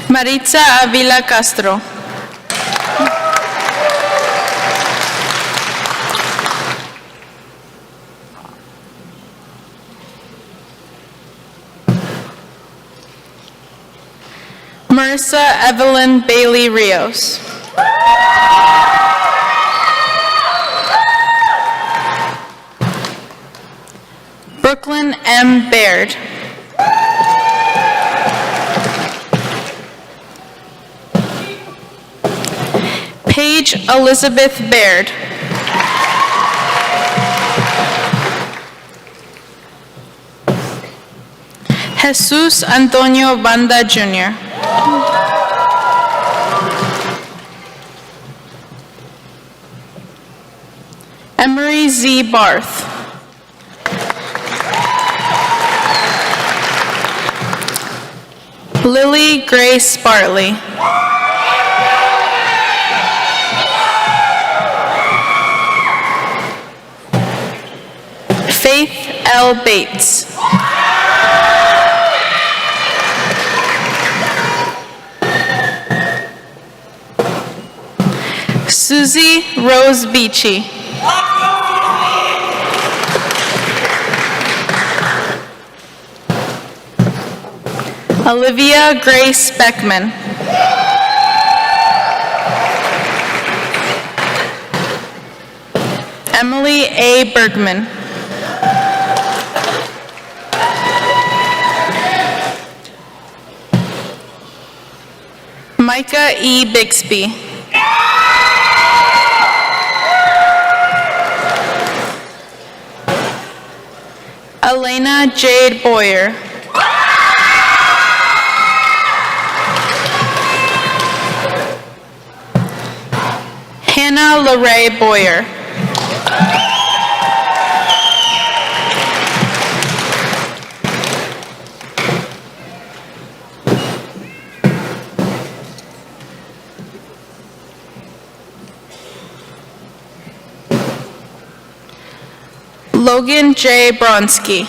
Maritza Avila Castro. Marissa Evelyn Bailey Rios. Brooklyn M. Baird. Paige Elizabeth Baird. Jesus Antonio Banda Jr. Emery Z. Barth. Lily Grace Bartley. Faith L. Bates. Susie Rose Beachy. Olivia Grace Beckman. Emily A. Bergman. Micah E. Bixby. Elena Jade Boyer. Hannah Larae Boyer. Logan J. Bronsky.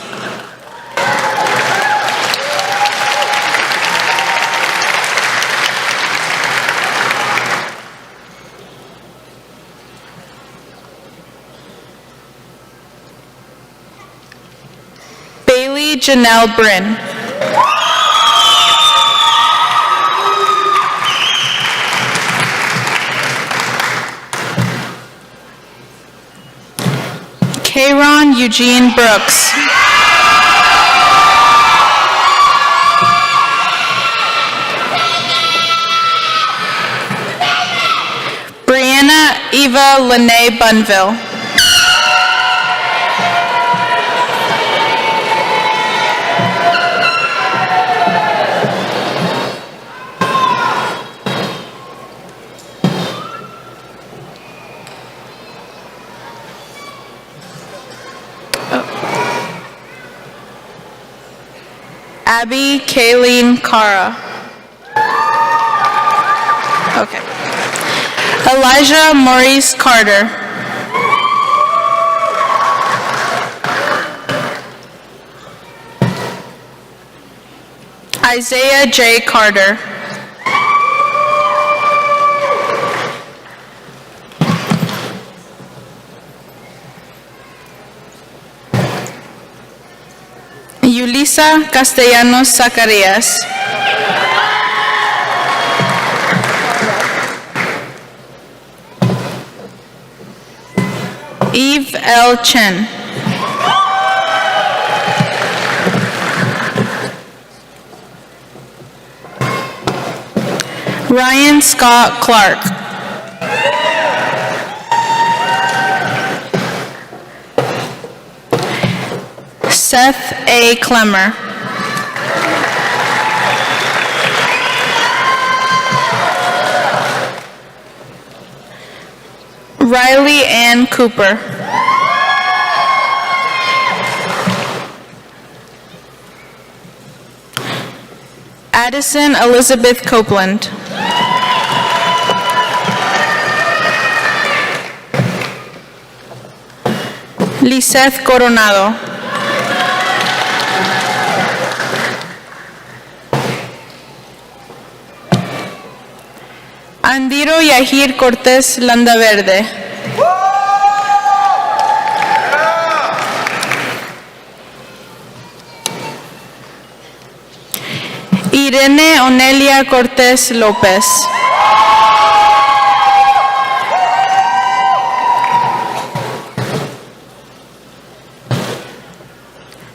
Bailey Janelle Bryn. Kayron Eugene Brooks. Brianna Eva Lene Bunville. Abby Kayleen Cara. Okay. Elijah Maurice Carter. Isaiah J. Carter. Yulisa Castellanos Zacarias. Eve L. Chen. Ryan Scott Clark. Seth A. Clemmer. Riley Ann Cooper. Addison Elizabeth Copeland. Liseth Coronado. Andiro Yahir Cortés Landaverde. Irene Onelia Cortés López.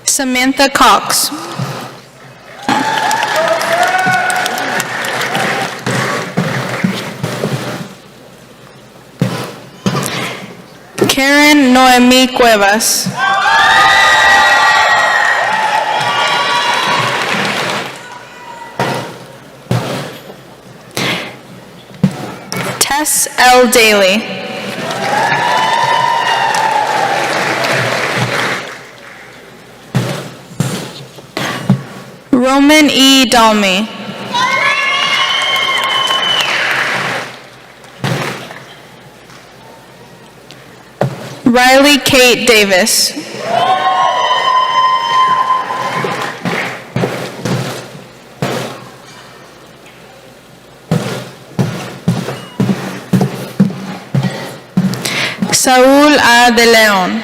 Samantha Cox. Carmen Noemí Cuevas. Tess L. Daly. Roman E. Dalmy. Riley Kate Davis. Saúl A. de León.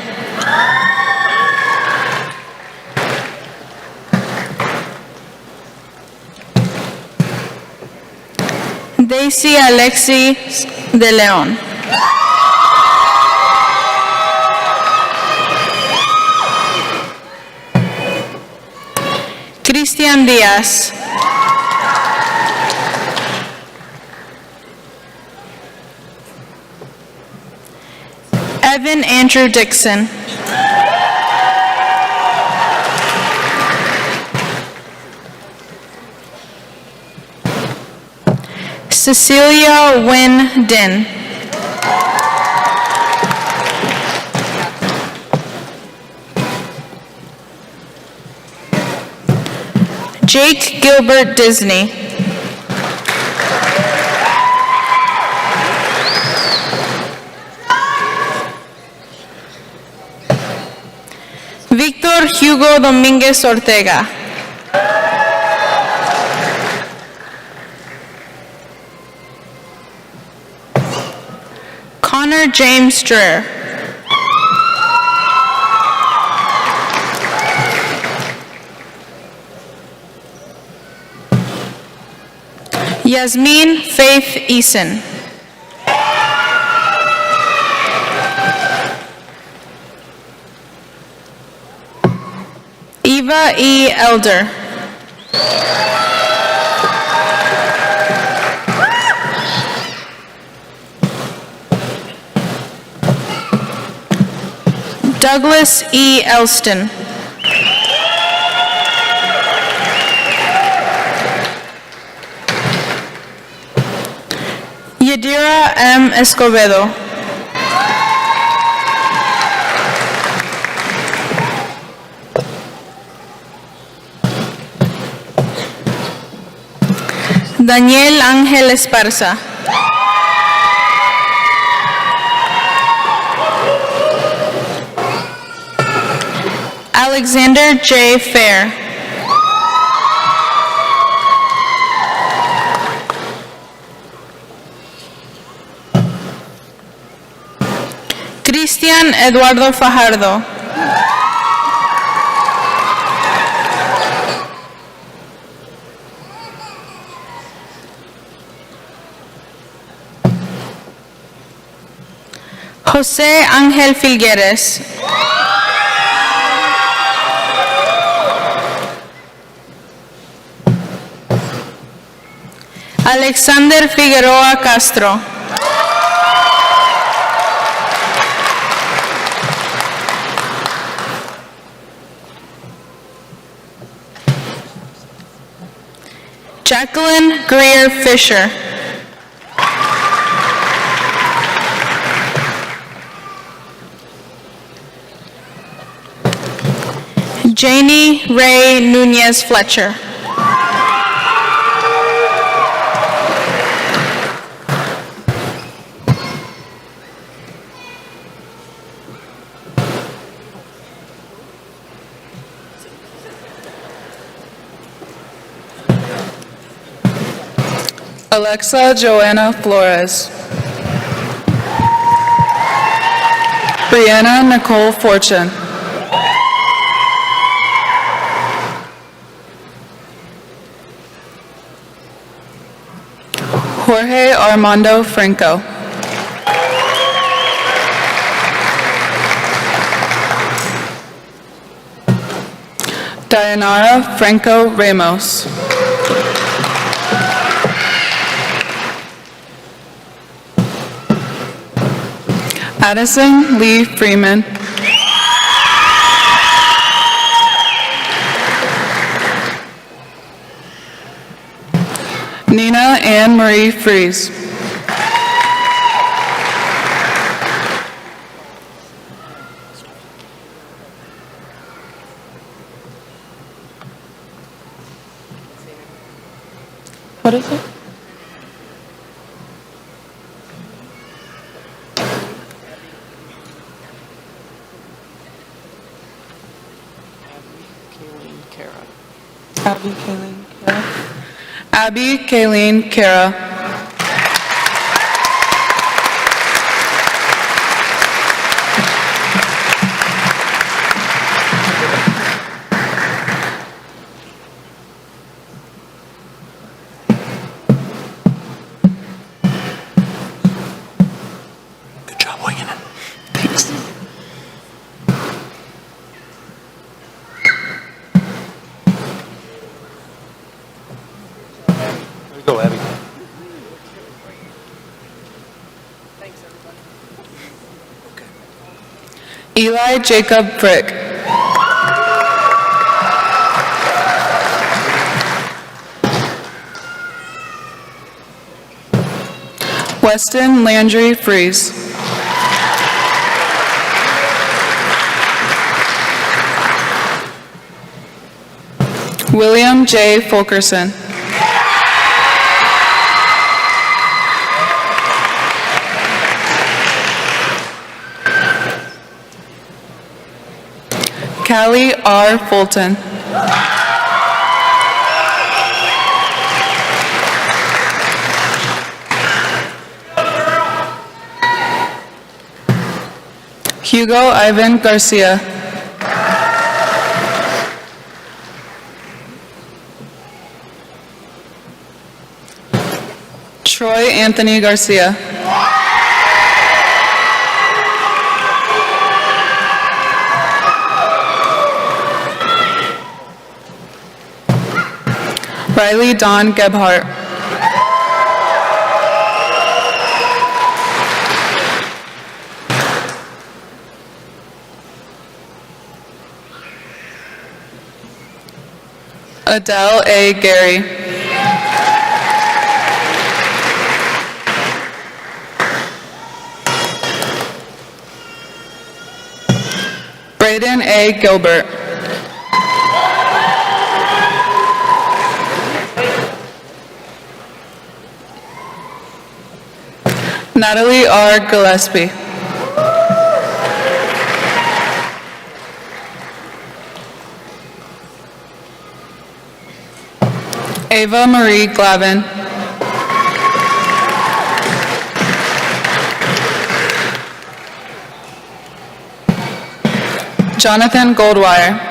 Daisy Alexi de León. Cristian Díaz. Evan Andrew Dixon. Cecilia Wynn Din. Jake Gilbert Disney. Víctor Hugo Domínguez Ortega. Connor James Dreher. Yasmin Faith Eason. Eva E. Elder. Douglas E. Elston. Yadira M. Escobedo. Daniel Ángel Esparza. Alexander J. Fair. Cristian Eduardo Fajardo. José Ángel Filgueres. Alexander Figueroa Castro. Jacqueline Greer Fisher. Janie Ray Nunez Fletcher. Alexa Joanna Flores. Brianna Nicole Fortune. Jorge Armando Franco. Dayanara Franco Ramos. Addison Lee Freeman. Nina Ann Marie Fries. What is it? Abby Kayleen Kara. Good job winging it. Thanks. There you go, Abby. Eli Jacob Frick. Weston Landry Fries. William J. Fulkerson. Callie R. Fulton. Hugo Ivan Garcia. Troy Anthony Garcia. Riley Dawn Gebhardt. Adele A. Gary. Braden A. Gilbert. Natalie R. Gillespie. Ava Marie Glavin. Jonathan Goldwire.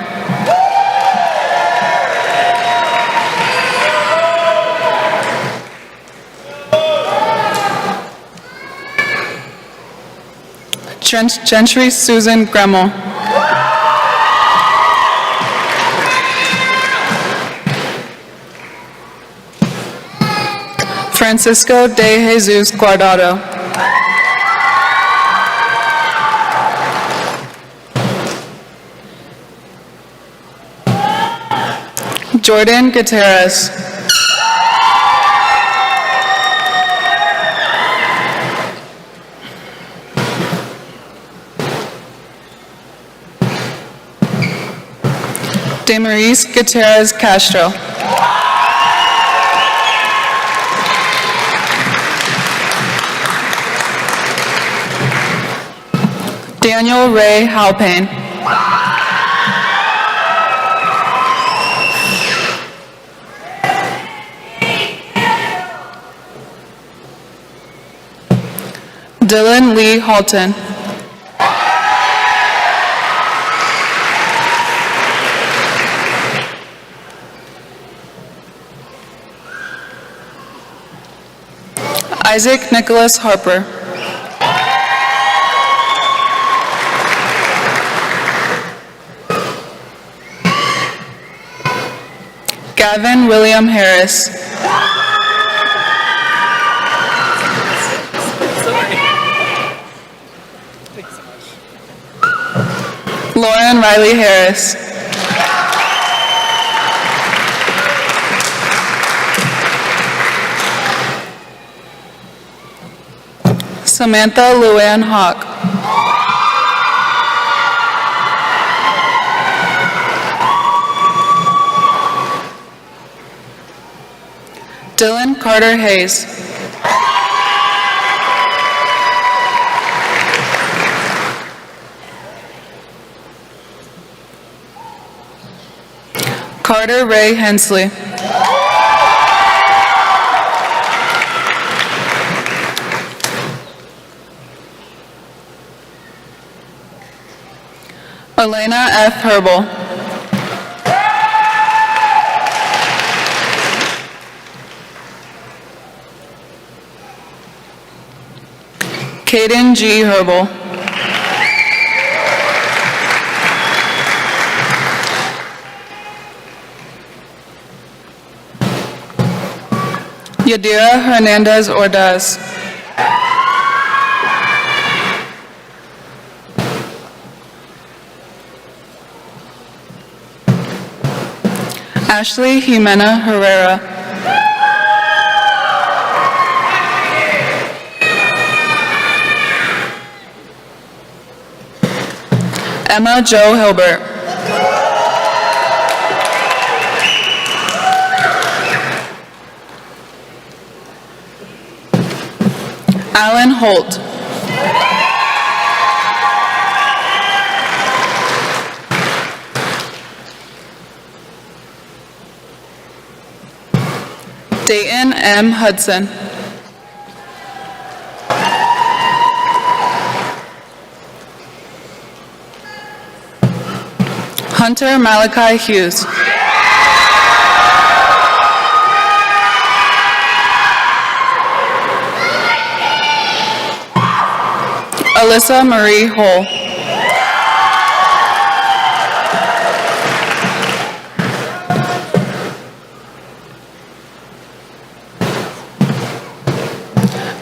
Gentry Susan Gremmel. Francisco de Jesus Guardado. Jordan Gutierrez. Damaris Gutierrez Castro. Daniel Ray Halpane. Dylan Lee Halton. Isaac Nicholas Harper. Gavin William Harris. Lauren Riley Harris. Samantha Luann Hawk. Dylan Carter Hayes. Carter Ray Hensley. Elena F. Herbal. Caden G. Herbal. Yadira Hernandez Ordaz. Ashley Jimena Herrera. Emma Jo Hilbert. Alan Holt. Dayton M. Hudson. Hunter Malachi Hughes. Alyssa Marie Hull.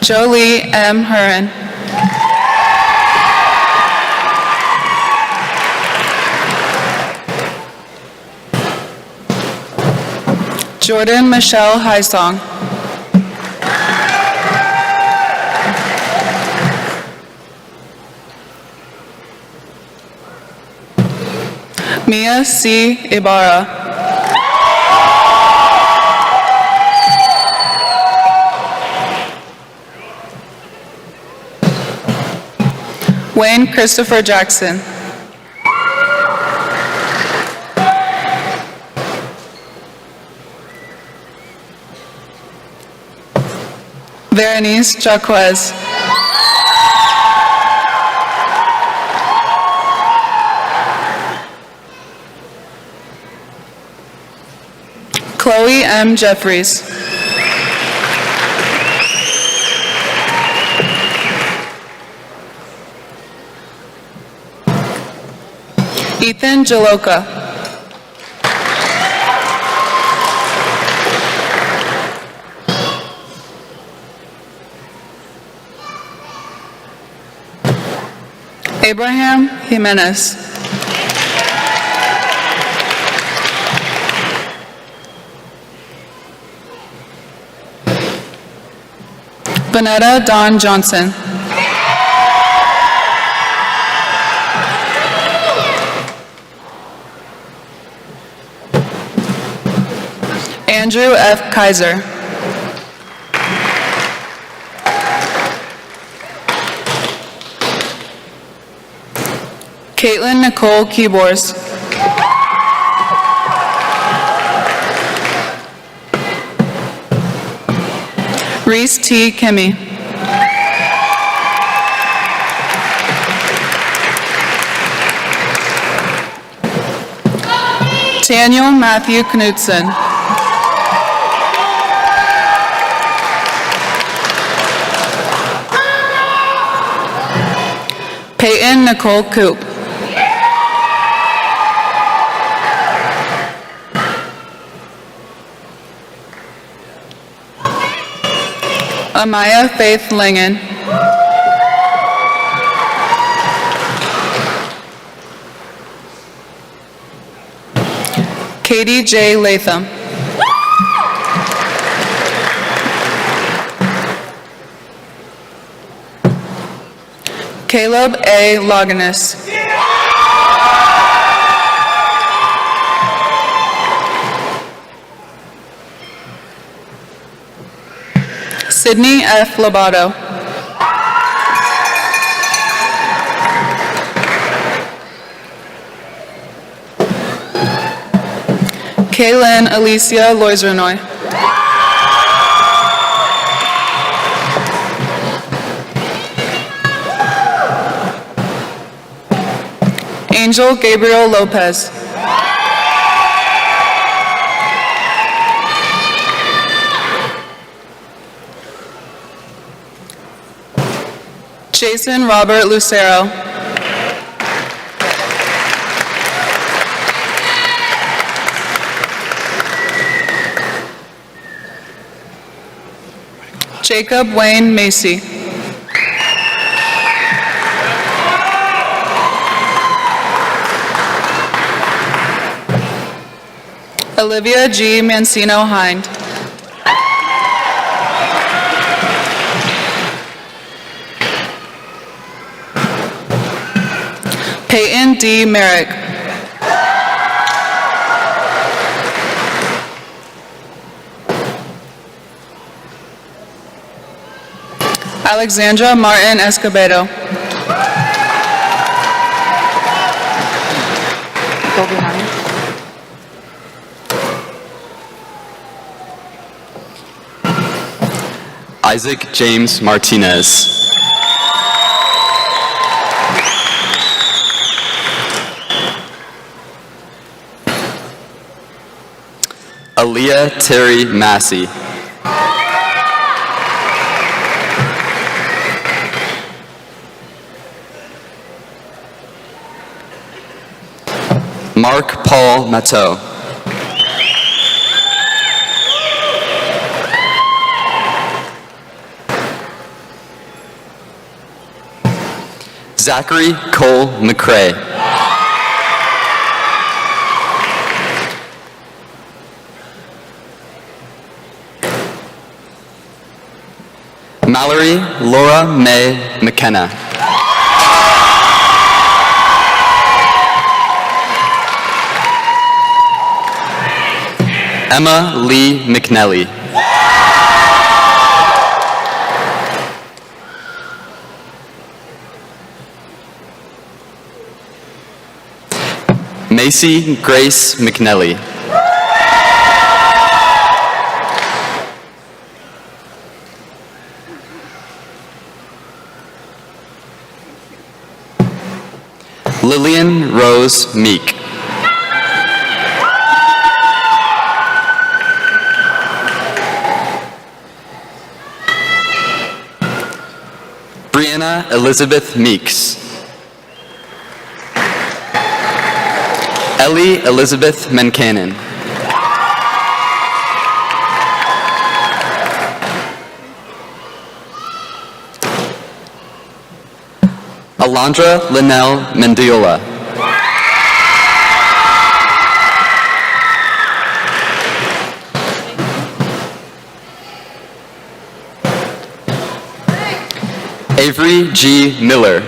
Jolie M. Huron. Jordan Michelle Highsong. Mia C. Ibarra. Wayne Christopher Jackson. Veronice Jaquez. Chloe M. Jeffries. Ethan Jaloka. Abraham Jimenez. Vanetta Dawn Johnson. Andrew F. Kaiser. Caitlin Nicole Keyboards. Reese T. Kimmy. Daniel Matthew Knudsen. Peyton Nicole Coop. Amaya Faith Langen. Katie J. Latham. Caleb A. Loganus. Sydney F. Lobato. Kaylin Alicia Loisernoy. Angel Gabriel Lopez. Jason Robert Lucero. Jacob Wayne Macy. Olivia G. Mancino Hind. Peyton D. Merrick. Alexandra Martin Escobedo. Go behind. Isaac James Martinez. Aaliyah Terry Massey. Mark Paul Matteau. Zachary Cole McCrae. Mallory Laura Mae McKenna. Emma Lee McNelly. Macy Grace McNelly. Lillian Rose Meek. Brianna Elizabeth Meeks. Ellie Elizabeth Mencanen. Alondra Linnell Mendiola. Avery G. Miller.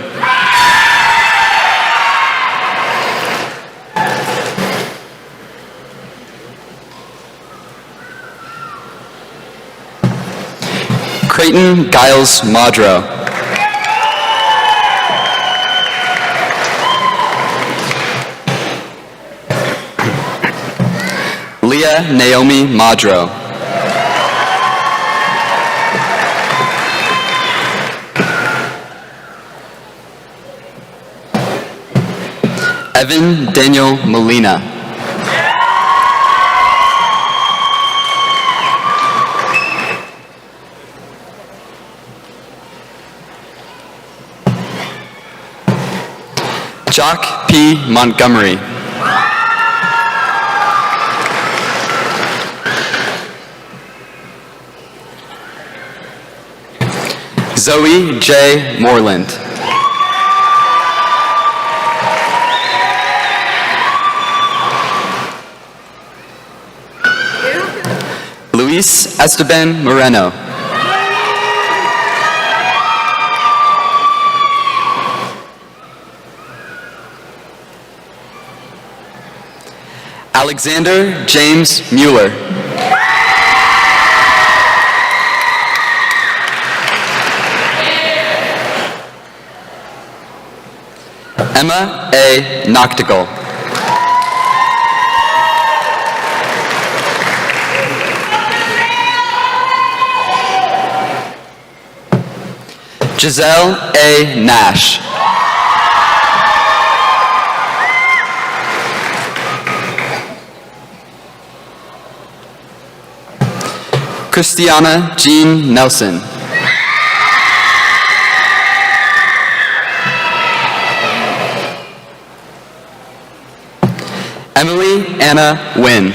Creighton Giles Madro. Leah Naomi Madro. Evan Daniel Molina. Jock P. Montgomery. Zoe J. Moreland. Luis Esteban Moreno. Alexander James Mueller. Emma A. Noctigal. Giselle A. Nash. Christiana Jean Nelson. Emily Anna Wynn.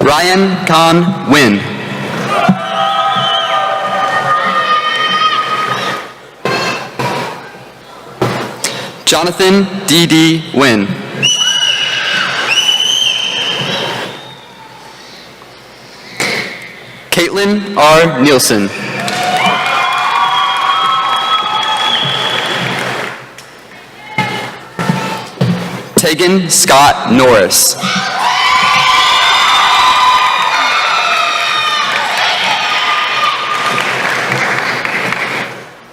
Ryan Khan Wynn. Jonathan D.D. Wynn. Caitlin R. Nielsen. Tegan Scott Norris.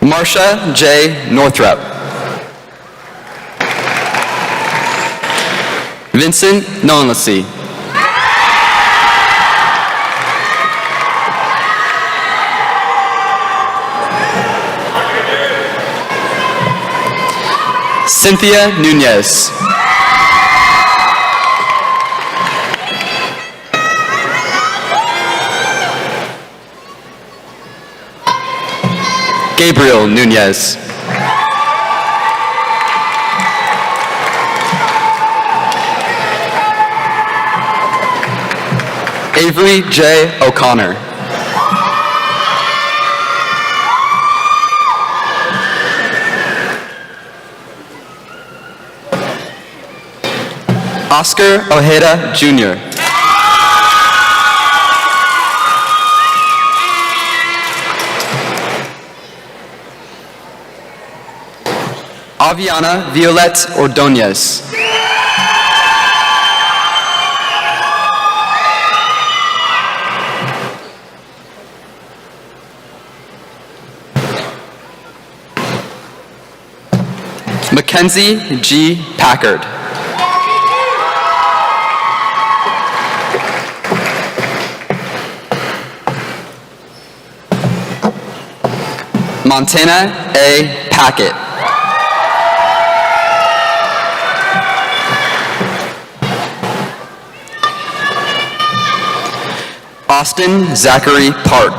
Marsha J. Northrup. Vincent Nonlessy. Cynthia Nunez. Gabriel Nunez. Avery J. O'Connor. Oscar Ojeda Jr. Aviana Violette Ordonez. Mackenzie G. Packard. Montana A. Packett. Austin Zachary Park.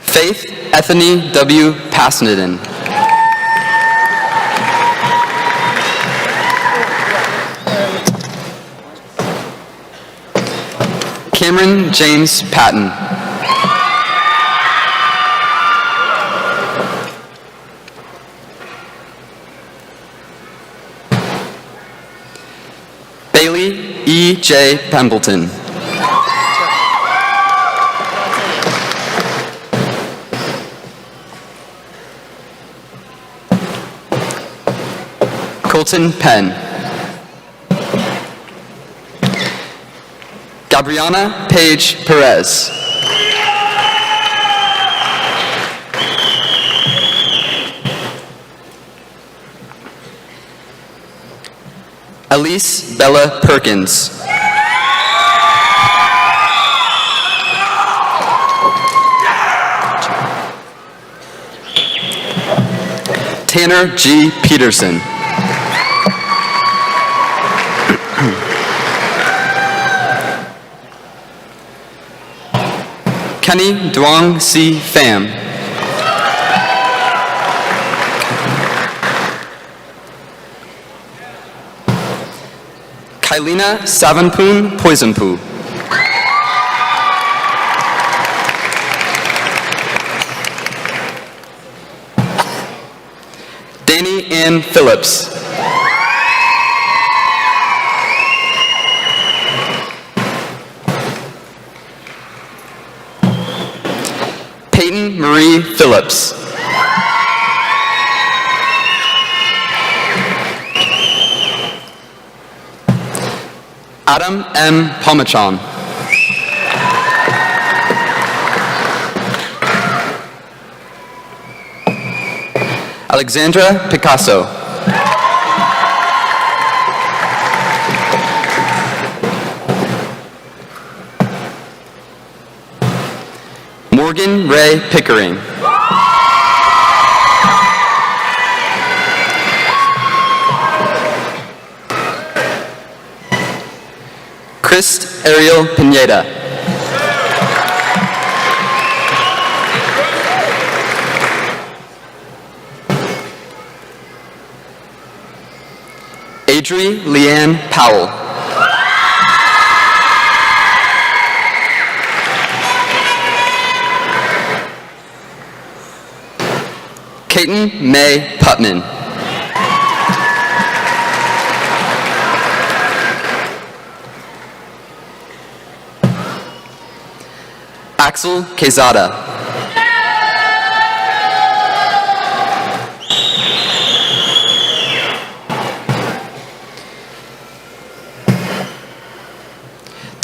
Faith Ethany W. Pasniden. Cameron James Patton. Bailey E. J. Pembleton. Colton Penn. Gabriana Paige Perez. Elise Bella Perkins. Tanner G. Peterson. Kenny Duong C. Pham. Kailina Savanpoon Poisonpoo. Ann Phillips. Peyton Marie Phillips. Adam M. Pomachon. Alexandra Picasso. Morgan Ray Pickering. Chris Ariel Pineda. Adri Leanne Powell. Kaiten May Putman. Axel Quezada.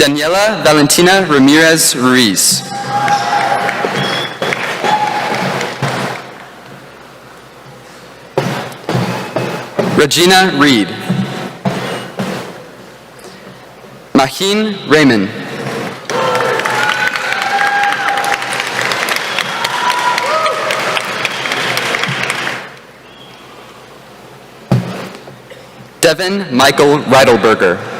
Daniela Valentina Ramirez Ruiz. Regina Reed. Maheen Raymond. Devin Michael Reidelberger.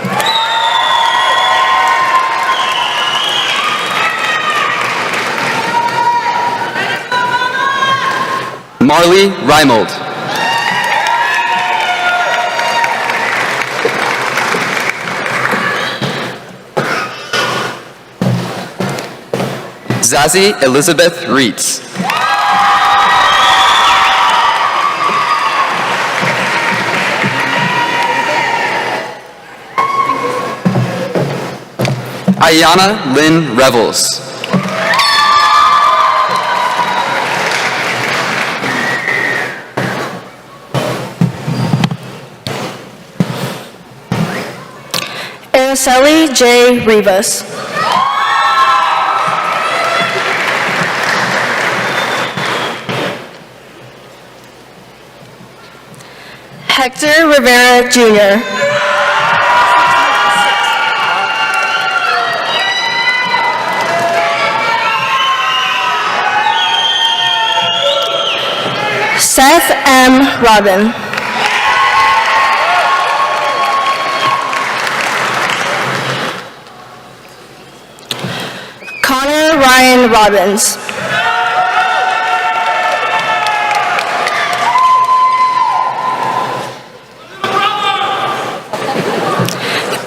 Marley Reimold. Zazie Elizabeth Reitz. Ayana Lynn Revels. Araceli J. Rivas. Hector Rivera Jr. Seth M. Robin. Connor Ryan Robbins.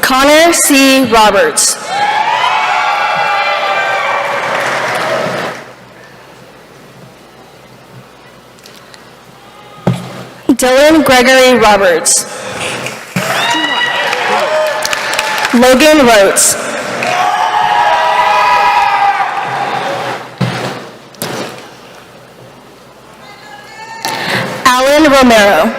Connor C. Roberts. Dylan Gregory Roberts. Logan Rhodes. Alan Romero.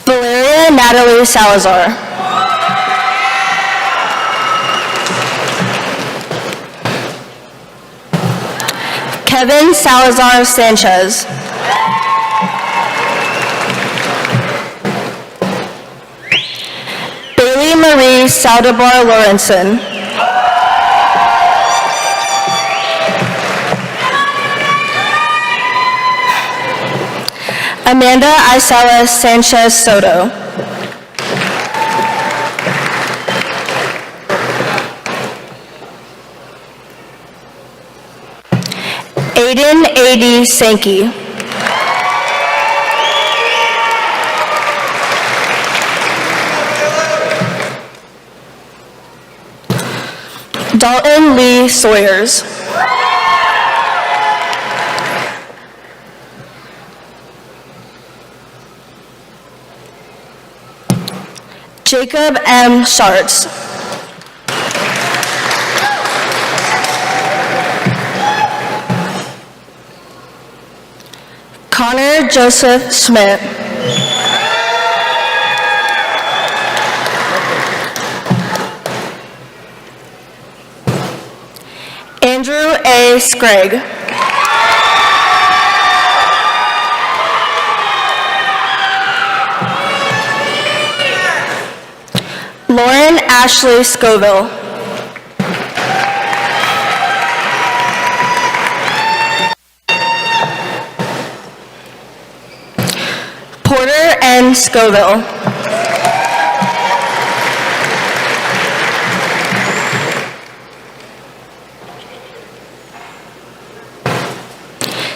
Valeria Natalie Salazar. Kevin Salazar Sanchez. Bailey Marie Saldivar Lorenzen. Amanda Isela Sanchez Soto. Aiden A.D. Sankey. Dalton Lee Sawyers. Jacob M. Schartz. Connor Joseph Schmidt. Andrew A. Scragg. Lauren Ashley Scoville. Porter N. Scoville.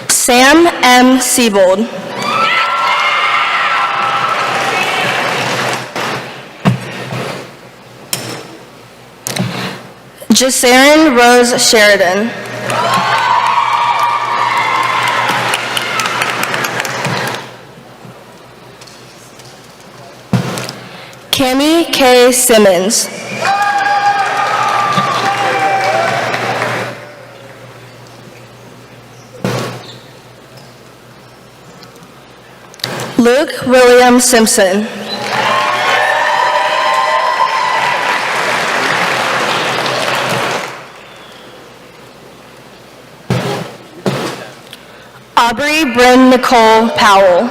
Sam M. Siebold. Jasarin Rose Sheridan. Cami K. Simmons. Luke William Simpson. Aubrey Bryn Nicole Powell.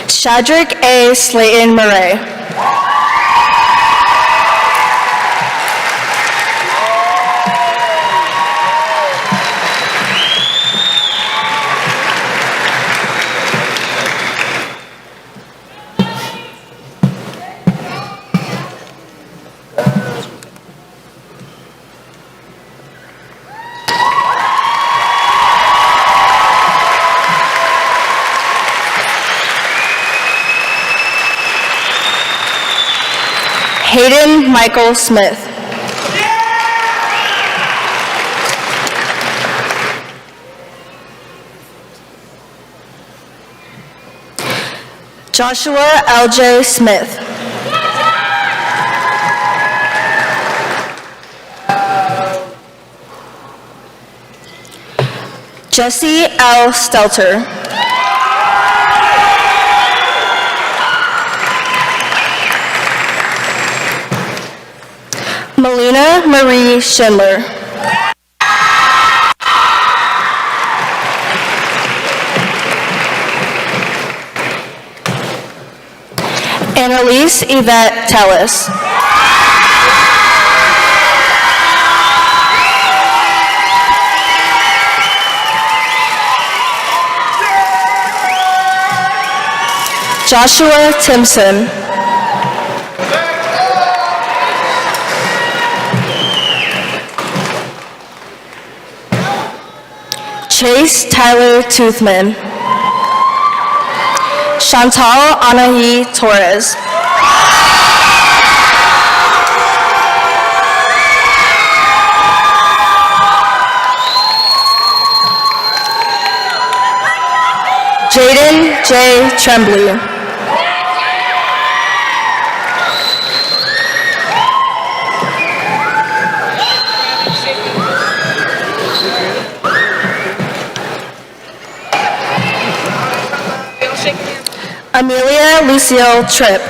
Shadrick A. Slayton Murray. Hayden Michael Smith. Joshua L.J. Smith. Jesse L. Stelter. Melina Marie Schindler. Annalise Yvette Tellis. Joshua Timpson. Chase Tyler Toothman. Chantal Anahi Torres. Jaden J. Tremblay. Amelia Lucille Tripp.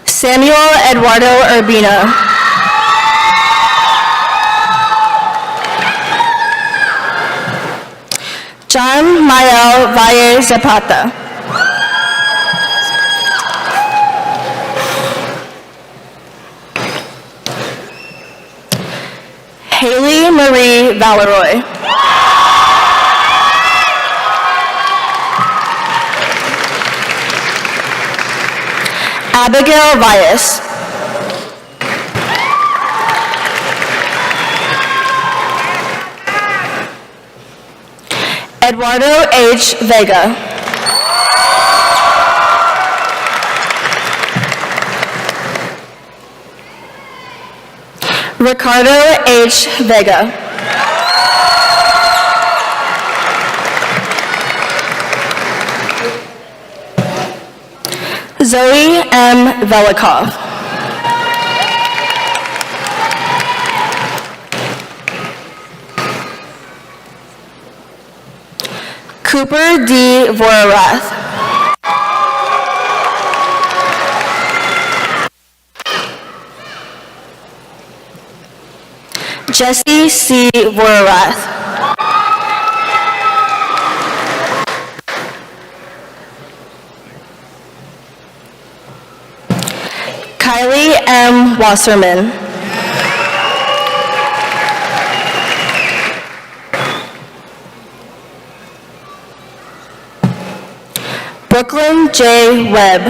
Samuel Eduardo Urbina. John Mael Valle Zapata. Haley Marie Valeroy. Abigail Vias. Eduardo H. Vega. Ricardo H. Vega. Zoe M. Velikov. Cooper D. Vorath. Jesse C. Vorath. Kylie M. Wasserman. Brooklyn J. Webb.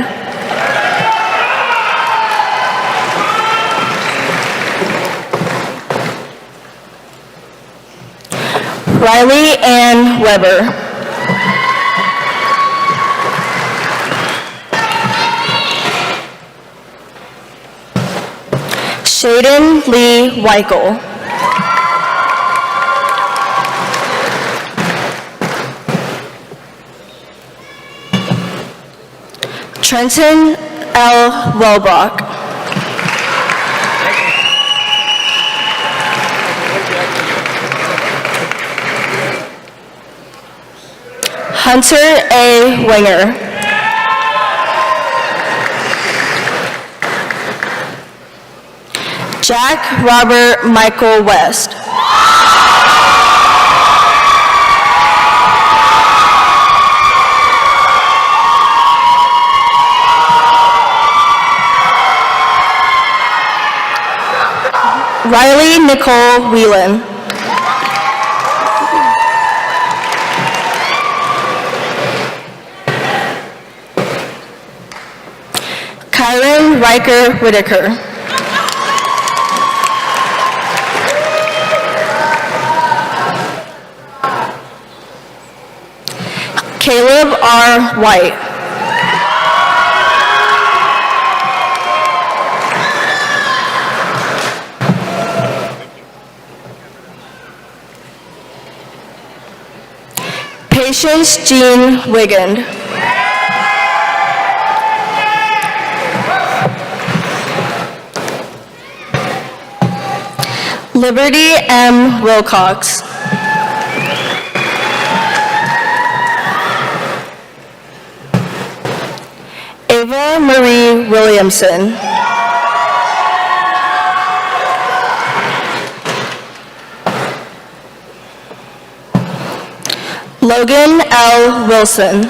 Riley Ann Weber. Shaden Lee Weichel. Trenton L. Welbrock. Hunter A. Winger. Jack Robert Michael West. Riley Nicole Whelan. Kyron Riker Whitaker. Caleb R. White. Patience Jean Wigand. Liberty M. Wilcox. Ava Marie Williamson. Logan L. Wilson.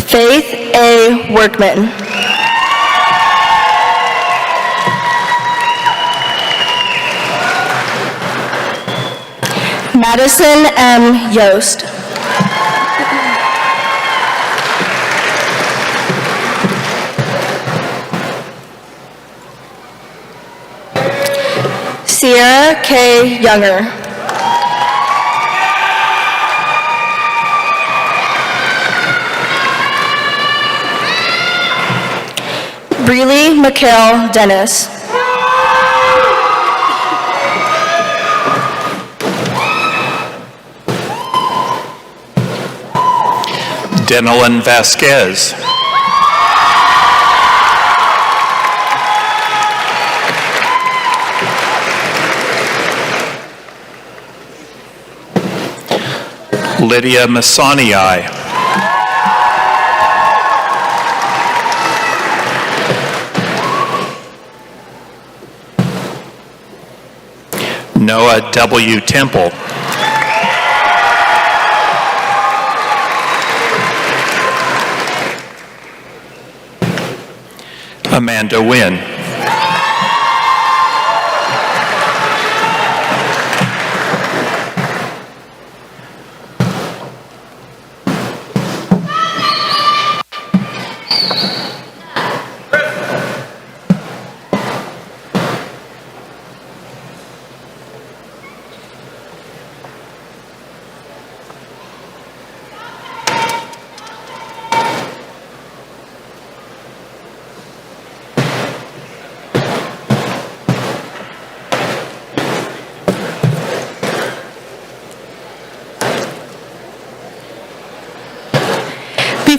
Faith A. Workman. Madison M. Yost. Sierra K. Younger. Breely Mikhail Dennis. Denilyn Vasquez. Lydia Masaniai. Noah W. Temple. Amanda Wynn.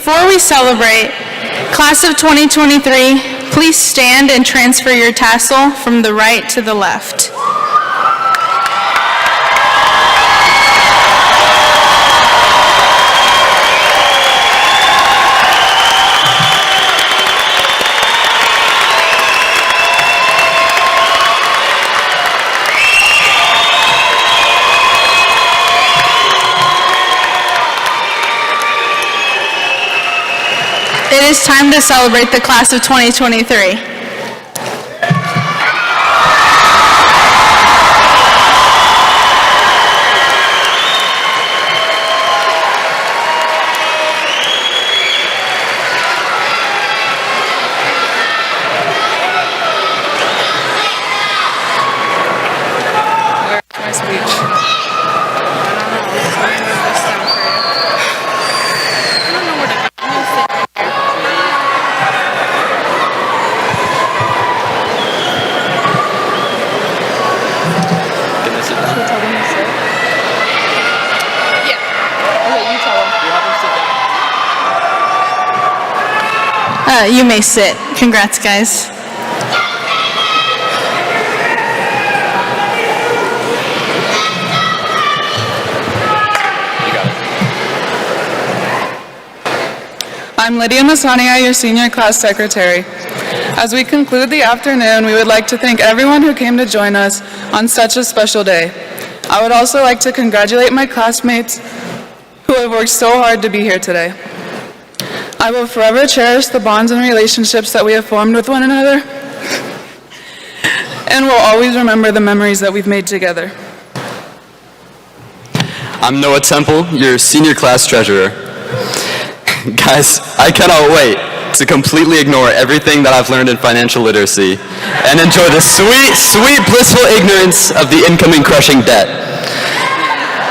before we celebrate, class of 2023, please stand and transfer your tassel from the right to the left. It is time to celebrate the class of 2023. My speech. You may sit. Congrats, guys. I'm Lydia Masania, your senior class secretary. As we conclude the afternoon, we would like to thank everyone who came to join us on such a special day. I would also like to congratulate my classmates who have worked so hard to be here today. I will forever cherish the bonds and relationships that we have formed with one another, and will always remember the memories that we've made together. I'm Noah Temple, your senior class treasurer. Guys, I cannot wait to completely ignore everything that I've learned in financial literacy and enjoy the sweet, sweet, blissful ignorance of the incoming crushing debt.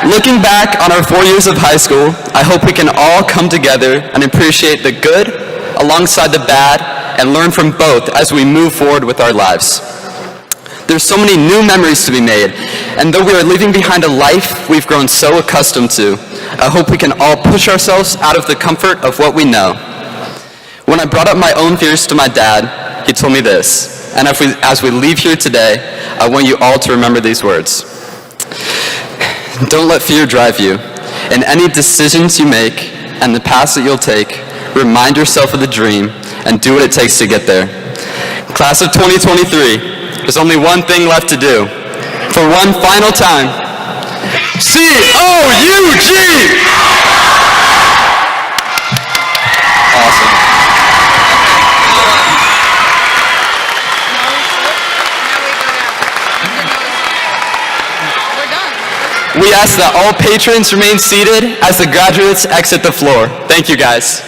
Looking back on our 4 years of high school, I hope we can all come together and appreciate the good alongside the bad and learn from both as we move forward with our lives. There's so many new memories to be made, and though we are leaving behind a life we've grown so accustomed to, I hope we can all push ourselves out of the comfort of what we know. When I brought up my own fears to my dad, he told me this, and as we leave here today, I want you all to remember these words. Don't let fear drive you. In any decisions you make and the paths that you'll take, remind yourself of the dream and do what it takes to get there. Class of 2023, there's only one thing left to do. For one final time, C-O-U-G! Awesome. We ask that all patrons remain seated as the graduates exit the floor. Thank you, guys.